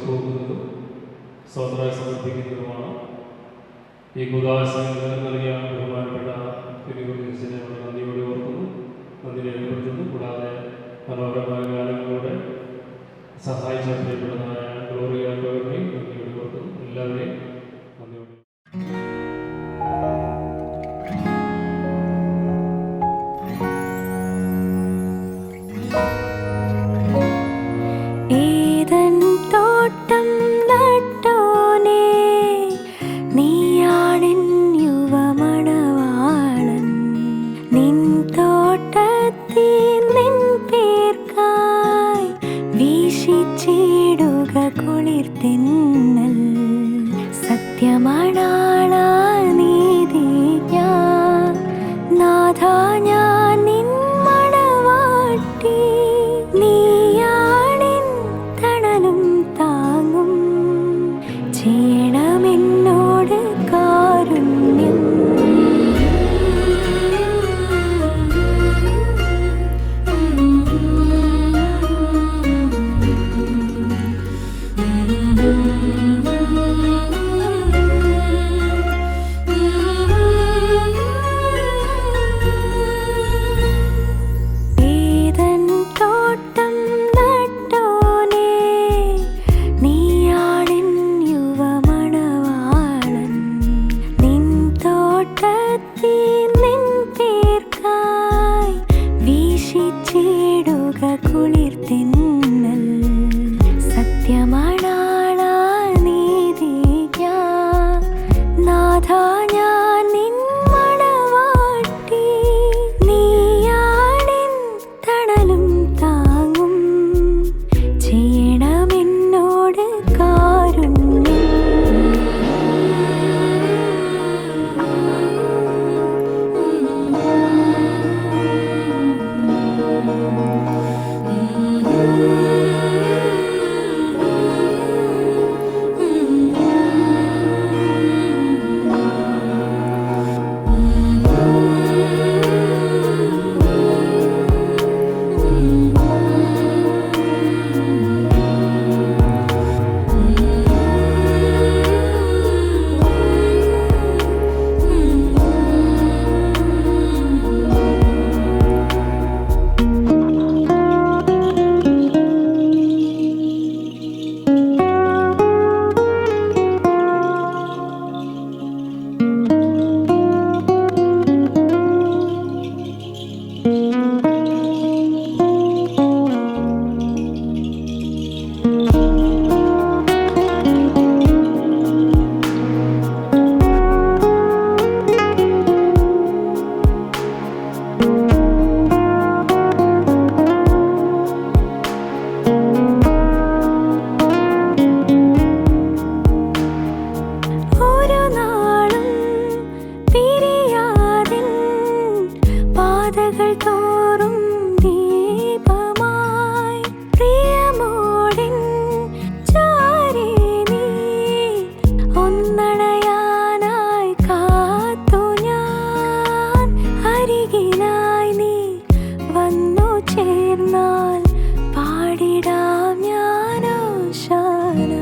പോകുന്നതും സ്വതന്ത്രമായി സമർപ്പിക്കുന്നതുമാണ്. ഈ കൂദാശകൾ നൽകിയ ബഹുമാനപ്പെട്ട ഫിലിപ്പോസിനെ വളരെ നന്ദിയോടെ ഓർക്കുന്നു, നന്ദി രേഖപ്പെടുത്തുന്നു. കൂടാതെ മനോഹരമായ ഗാനങ്ങളോടെ സഹായിച്ച പ്രിയപ്പെട്ടതായ ഗ്ലോറിയ ഗോവർണി നന്ദിയോടെ ഓർക്കുന്നു. എല്ലാവരെയും നന്ദിയോടെ. ഏദൻ തോട്ടം നട്ടോനേ, നീയാണെൻ യുവമണവാളൻ. നിൻ തോട്ടത്തിൽ നിൻ പേർക്കായി വീശിച്ചിടുക കുളിർത്തിന്നൽ. സത്യമണാളാ നീതിയാ നാഥാ, ഞാൻ നിൻ മണവാട്ടി. നീയാണെൻ തണലും താങ്ങും, ചെയ്യണമെന്നോട് കാരുണ്യം. ഏദൻ തോട്ടം നട്ടോനേ, നീയാണെൻ യുവമണവാളൻ. നിൻ തോട്ടത്തിൽ നിൻ പേർക്കായി വീശിച്ചിടുക കുളിർത്തിന്നൽ. സത്യമണാളാ നീതിയാ നാഥാ, ഞാൻ നിൻ മണവാട്ടി. നീയാണെൻ തണലും താങ്ങും, ചെയ്യണമെന്നോട് കാരുണ്യം. ഒരു നാളും പിരിയാതിൻ പാതകൾ തോറും ദീപമായി. പ്രിയമോടിൻ ചാരേ നീ ഒന്നണയാനായി കാത്തു ഞാൻ. അരികിലായി നീ വന്നു ചേർന്നാൽ പാടിടാം ഞാനോശാന.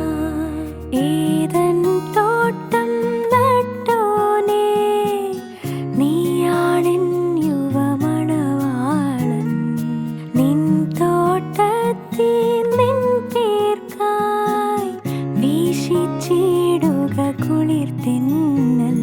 ഏദൻ തോട്ടം നട്ടോനേ, നീയാണെൻ യുവമണവാളൻ. നിൻ തോട്ടത്തിൽ നിൻ പേർക്കായി വീശിച്ചിടുക കുളിർത്തിന്നൽ.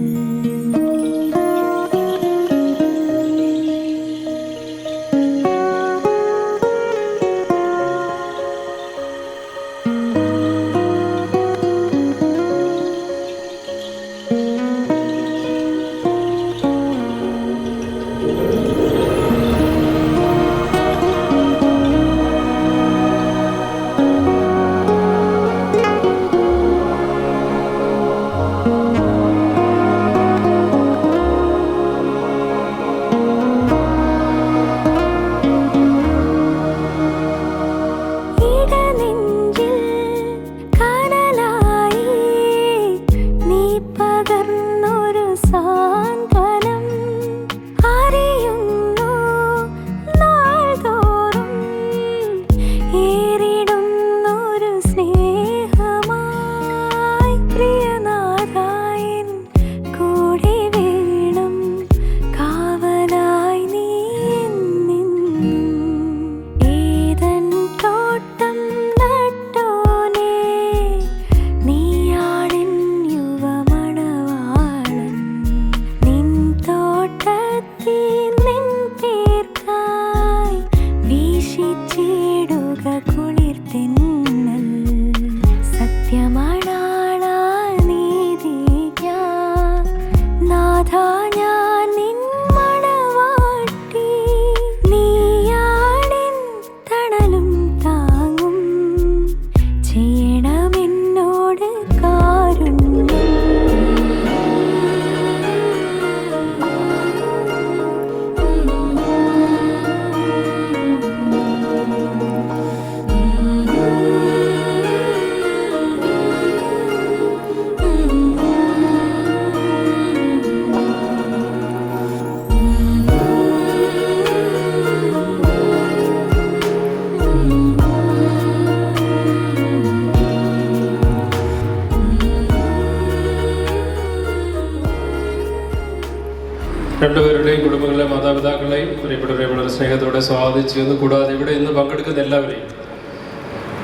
രണ്ടുപേരുടെയും കുടുംബങ്ങളിലെ മാതാപിതാക്കളെയും പ്രിയപ്പെട്ടവരെ വളരെ സ്നേഹത്തോടെ സ്വാഗതം ചെയ്യുന്നു. കൂടാതെ ഇവിടെ ഇന്ന് പങ്കെടുക്കുന്ന എല്ലാവരെയും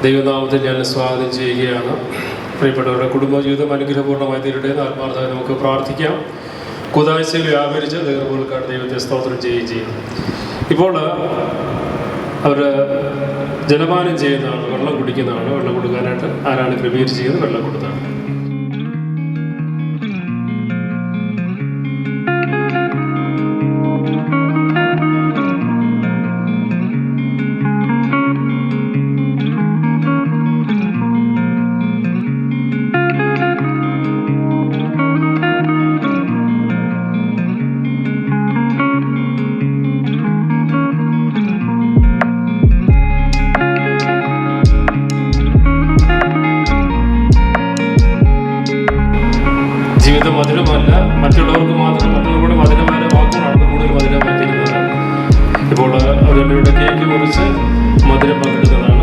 ദൈവനാമത്തിൽ ഞാൻ സ്വാഗതം ചെയ്യുകയാണ്. പ്രിയപ്പെട്ടവരുടെ കുടുംബജീവിതം അനുഗ്രഹപൂർണ്ണമായി തീരട്ടെ എന്ന് ആത്മാർത്ഥമായി നമുക്ക് പ്രാർത്ഥിക്കാം. കൂതാശയിൽ വ്യാപരിച്ച് ദൈവങ്ങൾക്കാണ് ദൈവത്തെ സ്തോത്രം ചെയ്യുകയും ചെയ്യും. ഇപ്പോൾ അവർ ജലപാനം ചെയ്യുന്നതാണ്, വെള്ളം കുടിക്കുന്നതാണ്. വെള്ളം കൊടുക്കാനായിട്ട് ആരാണ് ക്രമീകരിച്ചിരിക്കുന്നത്? വെള്ളം കൊടുത്താണ്. ജീവിതം മധുരമല്ല, മറ്റുള്ളവർക്ക് മാത്രം മറ്റുള്ളവരുടെ മധുരമായ വാക്കുകളാണ് കൂടുതൽ മധുരമായി തീരുന്നത്. ഇപ്പോൾ അവരുടെ കേക്ക് മുറിച്ച് മധുരം പങ്കിടുന്നതാണ്.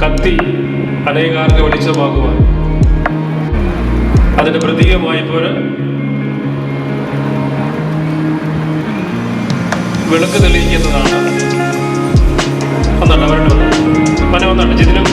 കത്തി അനേകാർക്ക് വെളിച്ചമാകുവാൻ അതിന്റെ പ്രതീകമായി ഇപ്പോൾ വിളക്ക് തെളിയിക്കുന്നതാണ്. ഒന്നുണ്ട് അവരുടെ മന ഒന്നുണ്ട് ജിതിനും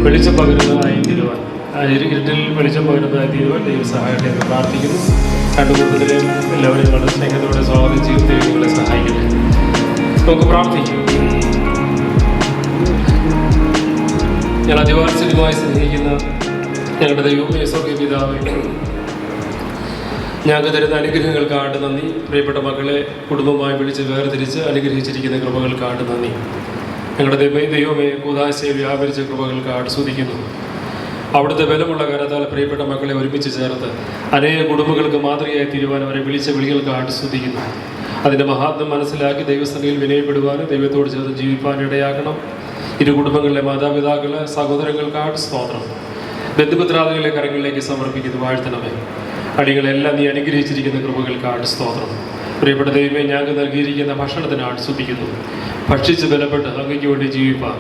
വെളിച്ചം പകരുന്നതായി തീരുവാൻ, ഇരുട്ടിൽ വെളിച്ചം പകരുന്നതായി തീരുവാൻ ദൈവം സഹായട്ടെ എന്ന് പ്രാർത്ഥിക്കുന്നു. രണ്ടു കുടുംബത്തിലെയും എല്ലാവരെയും വളരെ സ്നേഹത്തോടെ സ്വാഗതം ചെയ്യും. ദൈവം നിങ്ങളെ സഹായിക്കട്ടെ. നമുക്ക് പ്രാർത്ഥിക്കാം. ഞാൻ അതിവാത്സല്യമായി സ്നേഹിക്കുന്ന ഞങ്ങളുടെ ദൈവമേ, സ്വർഗ്ഗീയ പിതാവേ, ഞങ്ങൾക്ക് തരുന്ന അനുഗ്രഹങ്ങൾക്കായിട്ട് നന്ദി. പ്രിയപ്പെട്ട മക്കളെ കുടുംബമായി വിളിച്ച് വേർതിരിച്ച് അനുഗ്രഹിച്ചിരിക്കുന്ന കൃപകൾക്കായിട്ട് നന്ദി. ഞങ്ങളുടെ ദൈവമേ, കൂതാശയിൽ വ്യാപരിച്ച കൃപകൾക്ക് ആസ്വദിക്കുന്നു. അവിടുത്തെ ബലമുള്ള കരത്താൽ പ്രിയപ്പെട്ട മക്കളെ ഒരുമിച്ച് ചേർത്ത് അനേക കുടുംബങ്ങൾക്ക് മാതൃകയായി തീരുവാൻ അവരെ വിളിച്ച വിളികൾക്ക് ആസ്വദിക്കുന്നു. അതിൻ്റെ മഹാത്മ്യം മനസ്സിലാക്കി ദൈവസന്നിധിയിൽ വിനയപ്പെടുവാനും ദൈവത്തോട് ചേർന്ന് ജീവിപ്പാനും ഇടയാക്കണം. ഇരു കുടുംബങ്ങളിലെ മാതാപിതാക്കളെ സഹോദരങ്ങൾക്കായിട്ട് സ്തോത്രം. ബന്ധുമിത്രാദികളെ കരങ്ങളിലേക്ക് സമർപ്പിക്കുന്നു. വാഴ്ത്തണമേ. അടികളെല്ലാം നീ അനുഗ്രഹിച്ചിരിക്കുന്ന കൃപകൾക്കായിട്ട് സ്തോത്രം. പ്രിയപ്പെട്ട ദൈവമേ, ഞങ്ങൾക്ക് നൽകിയിരിക്കുന്ന ഭക്ഷണത്തിന് ആസ്വദിക്കുന്നു. ഭക്ഷിച്ച് ബലപ്പെട്ട് അങ്ങയ്ക്ക് വേണ്ടി ജീവിപ്പാൻ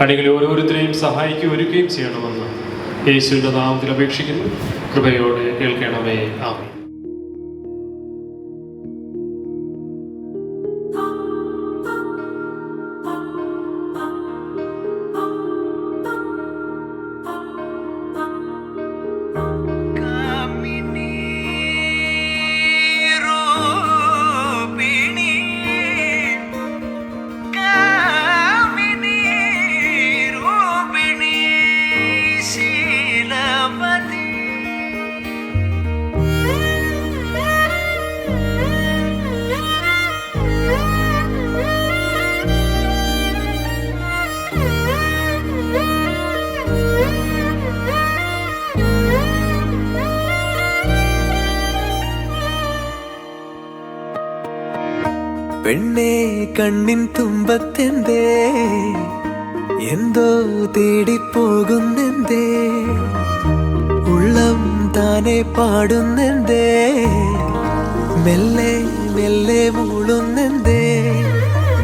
അടികളെ ഓരോരുത്തരെയും സഹായിക്കുകയും ഒരുക്കുകയും ചെയ്യണമെന്ന് യേശുവിൻ്റെ നാമത്തിൽ അപേക്ഷിക്കുന്നു. കൃപയോടെ കേൾക്കണമേ. ആമേൻ. പെണ്ണേ കണ്ണിൻ തുമ്പത്തെന്തേ എന്തോ തേടിപ്പോകുന്നെന്തേ ഉള്ളം താനെ പാടുന്നെന്തേ മെല്ലെ മെല്ലെ മൂളുന്നെന്തേ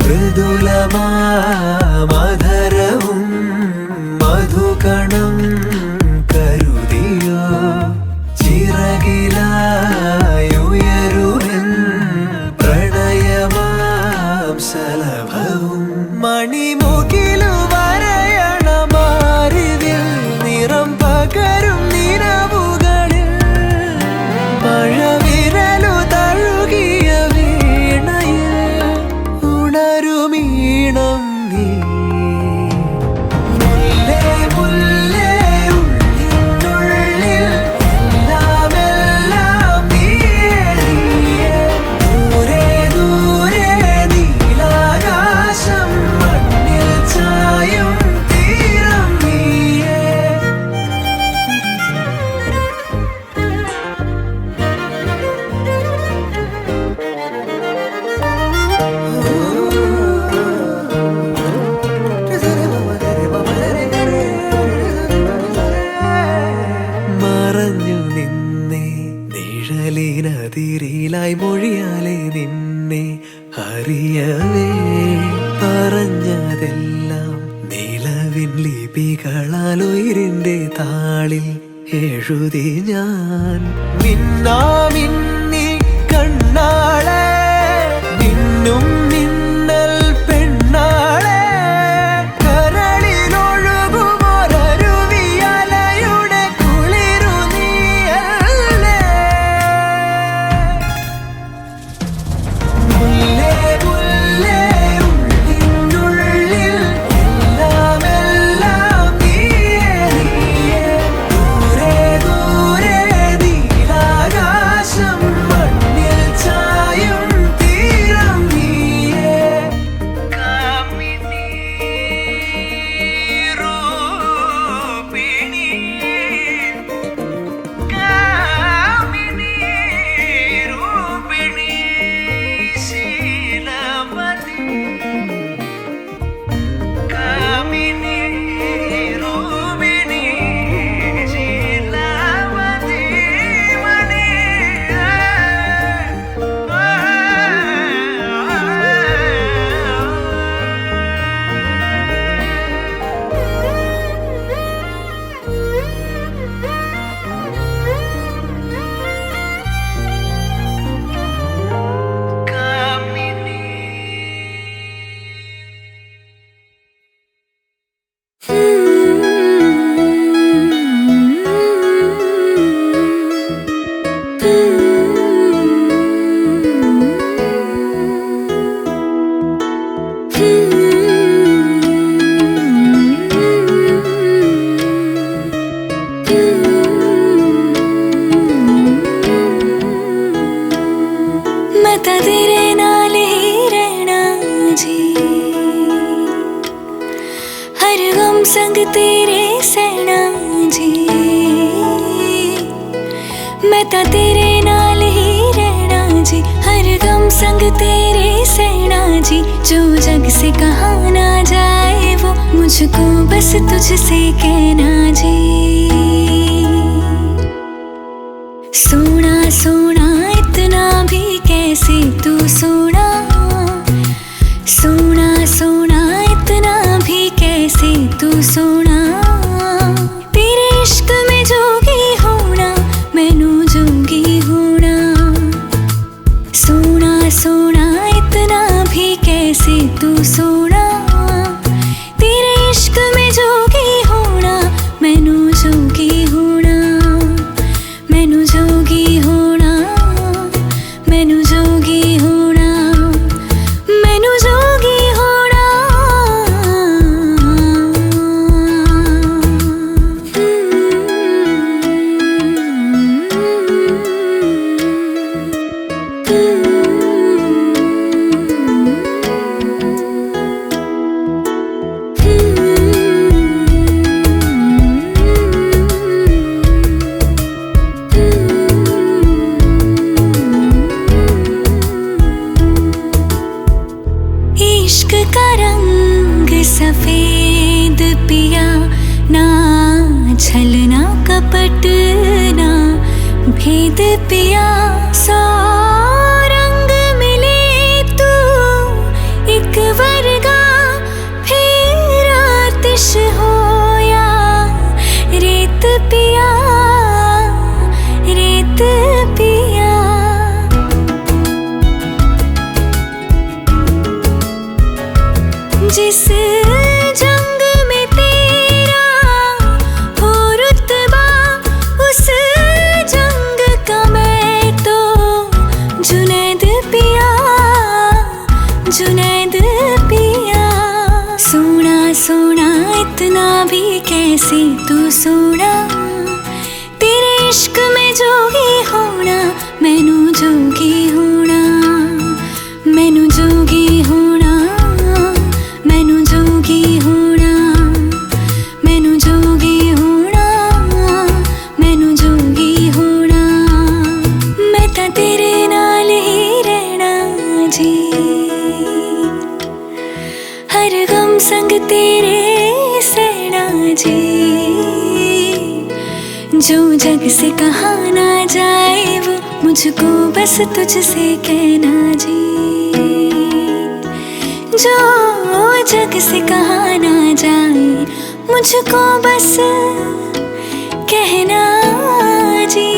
മൃദുലമാധരവും മധുകണം കരുതിയോ ചിറകിലായുയരുവൻ പ്രണയമാം നിന്നെ നിഴലിനതിരിലായി മൊഴിയാലെ നിന്നെ അറിയവേ പറഞ്ഞതെല്ലാം നിലവിൻ ലിപികളാൽ ഉയിരിന്റെ താളിൽ എഴുതി ഞാൻ. മിന്നാമിന്നി കണ്ണാളെ മിന്നും മിന്നൽ പെണ്ണാളെ കരളിലൊഴുകുമൊരരുവിയലയുടെ കുളിരു നീയല്ലേ. മുല്ലേ മുല്ലേ ഉള്ളിനുള്ളിൽ എല്ലാം എല്ലാം നീയേ നീയേ. ദൂരെ ദൂരെ നീലാകാശം മണ്ണിൽ ചായും തീരം നീയേ. കാമിനി രൂപിണി കാമിനി രൂപിണി ശീലവതി കാമിനി രൂപിണി ശീലവതി മണി. मैं तां तेरे नाल ही रहना जी, हर गम संग तेरे सहना जी. मैं तां तेरे नाल ही रहना जी, हर गम संग तेरे सहना जी. जो जग से कहा ना जाए वो मुझको बस तुझसे कहना जी. सोना सोना इतना भी कैसे तू सोना, सोना सोना इतना भी कैसे तू सोना. तेरे इश्क में जोगी होना मैनू जोगी होना. सोना सोना इतना भी कैसे तू सोना. तेरे इश्क में जोगी होना मैनू जोगी होना. मैनू जोगी होना मैनू जोगी होना मैनू जोगी होना. इश्क का रंग सफेद पिया ना छलना कपट ना भेद पिया. सौ रंग मिले तू एक वर्गा फिर आतिश होया रेत पिया रेत पिया. जिस जंग में तेरा हो रुतबा उस जंग का मैं तो जुनैद पिया जुनैद पिया. सोना सोना इतना भी कैसे तू सोना. तेरे इश्क में जोगी होना मैनू जोगी होना. मैनू जोगी होना मैनू जोगी होना. मैनू जोगी होना मैनू जोगी होना. मैं तां तेरे नाल ही रहना जी, हर गम संग तेरे सहना जी. मुझको बस तुझसे कहना जी, जो जग से कहा ना जाए, मुझको बस कहना जी।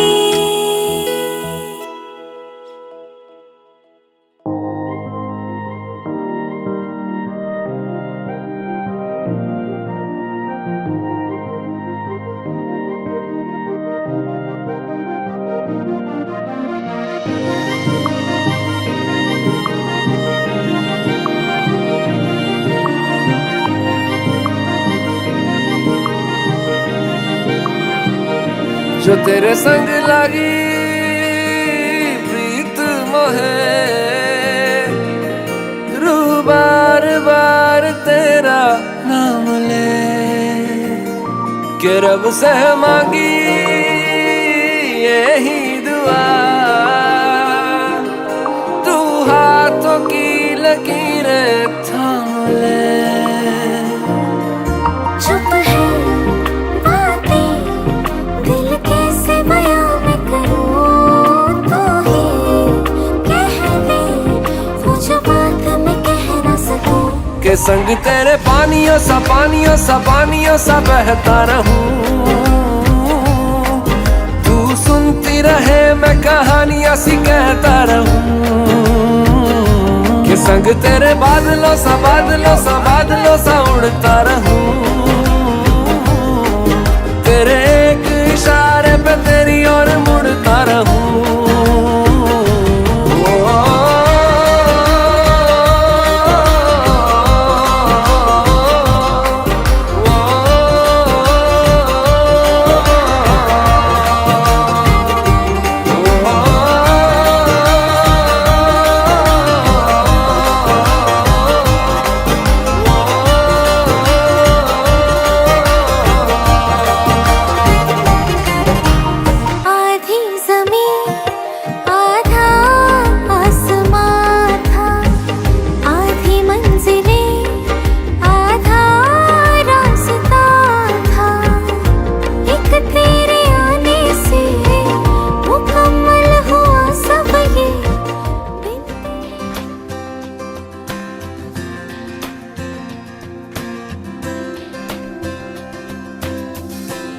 जो तेरे संग लगी प्रीत मोहे, रूह बार बार तेरा नाम ले, के रब से मांगी यही दुआ, तू हाथों की लकीरें थाम ले। चुप है बातें दिल कैसे बयां मैं करूं, तो ही कह दे वो जो बात मैं कह ना सकूं। के संग तेरे पानियों सा बहता रहूं, तू सुनती रहे मैं कहानियां सी कहता रहूं। के संग तेरे बादलों सा उड़ता रहूं, तेरे एक इशारे पे तेरी ओर मुड़ता रहूं।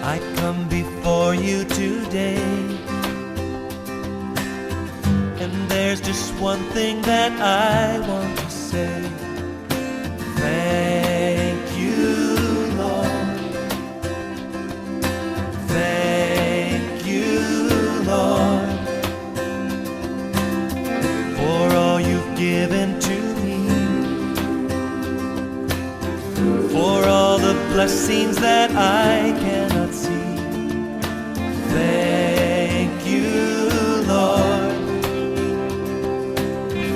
I come before you today, and there's just one thing that I want to say. Thank you, Lord. Thank you, Lord, for all you've given to me, for all the blessings that I cannot see. Thank you, Lord.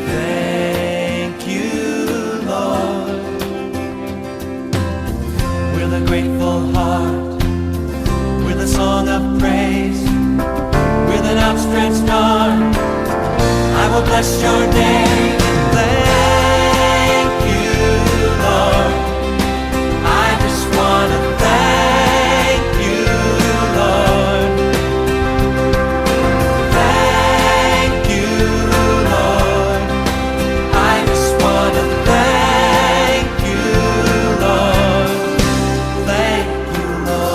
Thank you, Lord. With a grateful heart, with a song of praise, with an outstretched arm, I will bless your name. Thank you, Lord. I just want to thank you, Lord. Thank you, Lord. I just want to thank you, Lord. Thank you, Lord.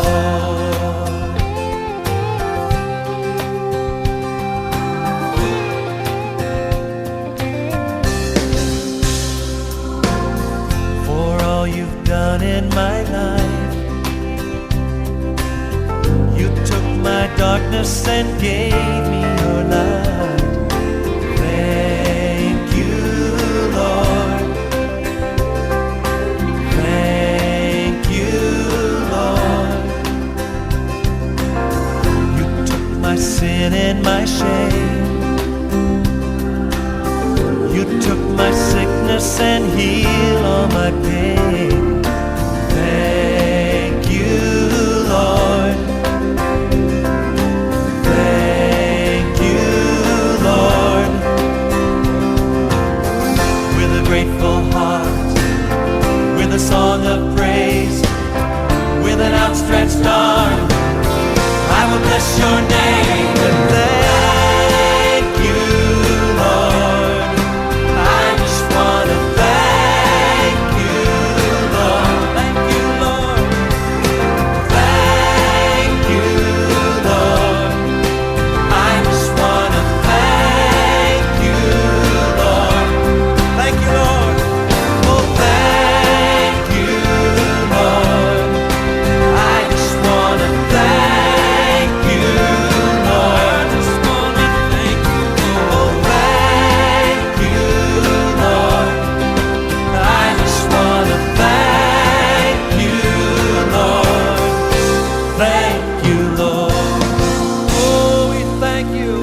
For all you've done in my life, you took my darkness and gave me your light. Thank you, Lord. Thank you, Lord. You took my sin and my shame, you took my sickness and healed all my pain. Thank you, Lord. Thank you, Lord. With a grateful heart, with a song of praise, with an outstretched arm, I will bless your name and thank thank you.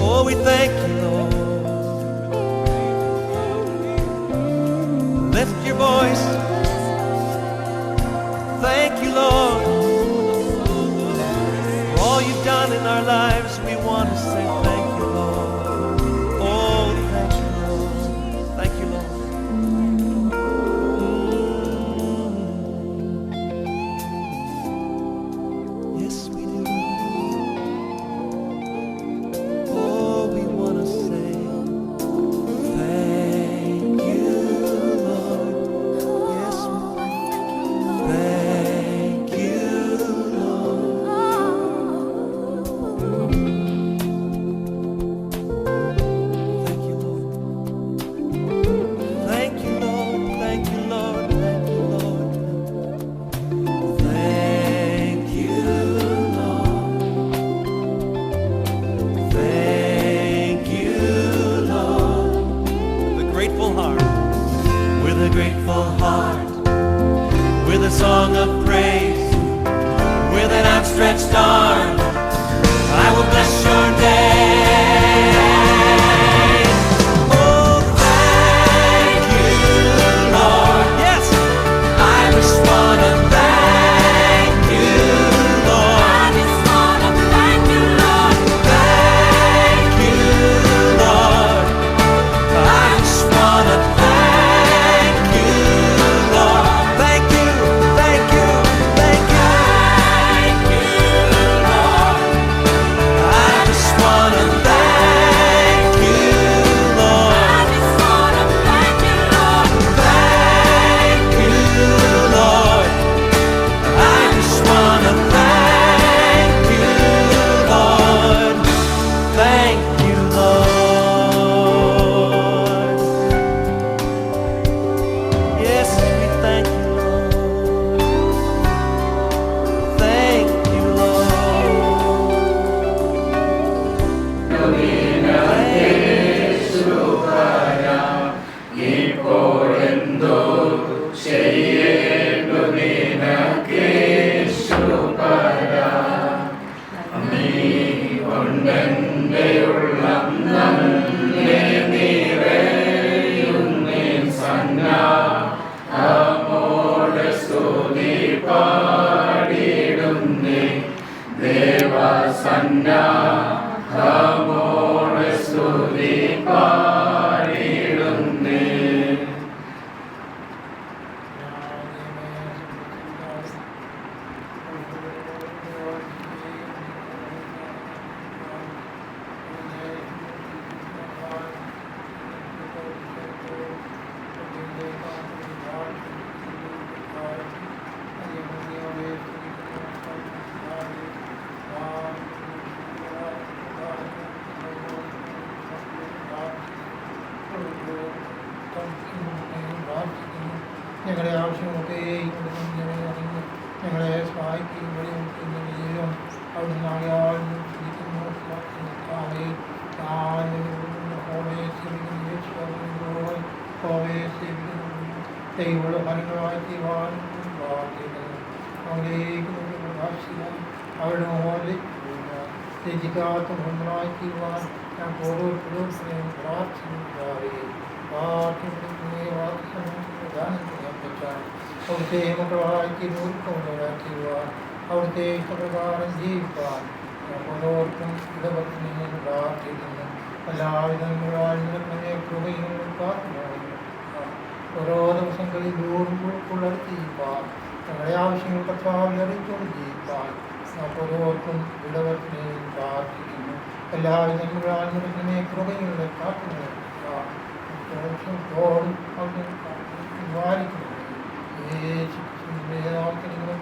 Oh, we thank you, Lord. Lift your voice. Thank you, Lord. For all you've done in our lives, we want to say thank you, Lord. Oh, thank you, Lord. Thank you, Lord. Yes, we do. Oh, we want to say thank you, Lord. Yes, thank you, Lord. Thank you, Lord. Thank you, Lord. Thank you, Lord. Thank you, Lord. Thank you, Lord. Thank you, Lord. With a grateful heart. With a grateful heart. With a song of praise. With an outstretched arm. I will bless your name. Oh, thank you, Lord. Yes, I just want to thank you, Lord. I just want to thank you, Lord. Thank you, Lord. I just want to thank you, Lord. Thank you, thank you, thank you. Thank you, Lord. I just want to thank you, Lord. I just want to thank you, Lord. Thank you, Lord. I just want to thank you, Lord. Thank you, Lord. Yes, we thank you, Lord. Thank you, Lord. ഞങ്ങളുടെ ആവശ്യമൊക്കെ ഞങ്ങളെ സഹായിക്കുകയും വഴിയൊരുക്കുന്ന ജീവിതം അവിടുന്ന് ആയാൽ ദൈവമുള്ള ഫലങ്ങളായി തീരുവാൻ അവിടേക്ക് പ്രകാശിക്കാൻ അവരുടെ മോലെ രചിക്കാത്ത ഫലങ്ങളായി തീരുവാൻ ഞാൻ ഓരോരുത്തരും പ്രാർത്ഥിക്കാറേ അവിടുത്തെ മക്കളാക്കി നൂൽക്കൊണ്ടുവരാക്കിയുവാൻ അവിടുത്തെ ഇഷ്ടപ്രകാരം ജീവിക്കാൻ ഓരോർക്കും ഇടപെട്ട് പ്രാർത്ഥിക്കുന്നു എല്ലാവിധങ്ങളാൽ നിന്നെ കൃപയും ഓരോ ദിവസങ്ങളിൽ ദൂരം പുലർത്തിയിരിക്കാൻ ഞങ്ങളുടെ ആവശ്യങ്ങൾ കർത്താവിൽ അറിയിച്ചുകൊണ്ട് ജീവിക്കാൻ ഓരോർക്കും ഇടപെട്ടിനെയും പ്രാർത്ഥിക്കുന്നു എല്ലാവിധങ്ങളാൽ നിന്നെ കൃപയുടെ പ്രാർത്ഥന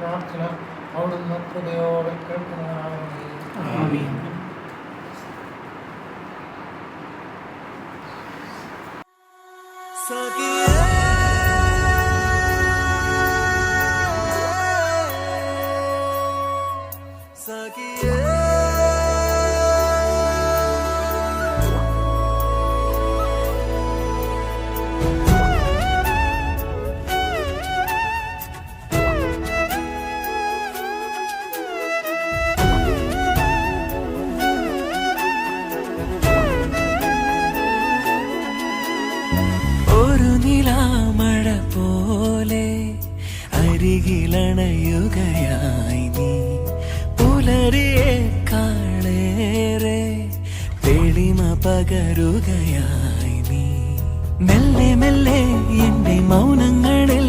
പ്രാർത്ഥന അവിടുന്ന് കൃപയോടെ കേൾക്കുന്നതാണ്. പകരുകയായി നീ മെല്ലെ മെല്ലെ എന്റെ മൗനങ്ങളിൽ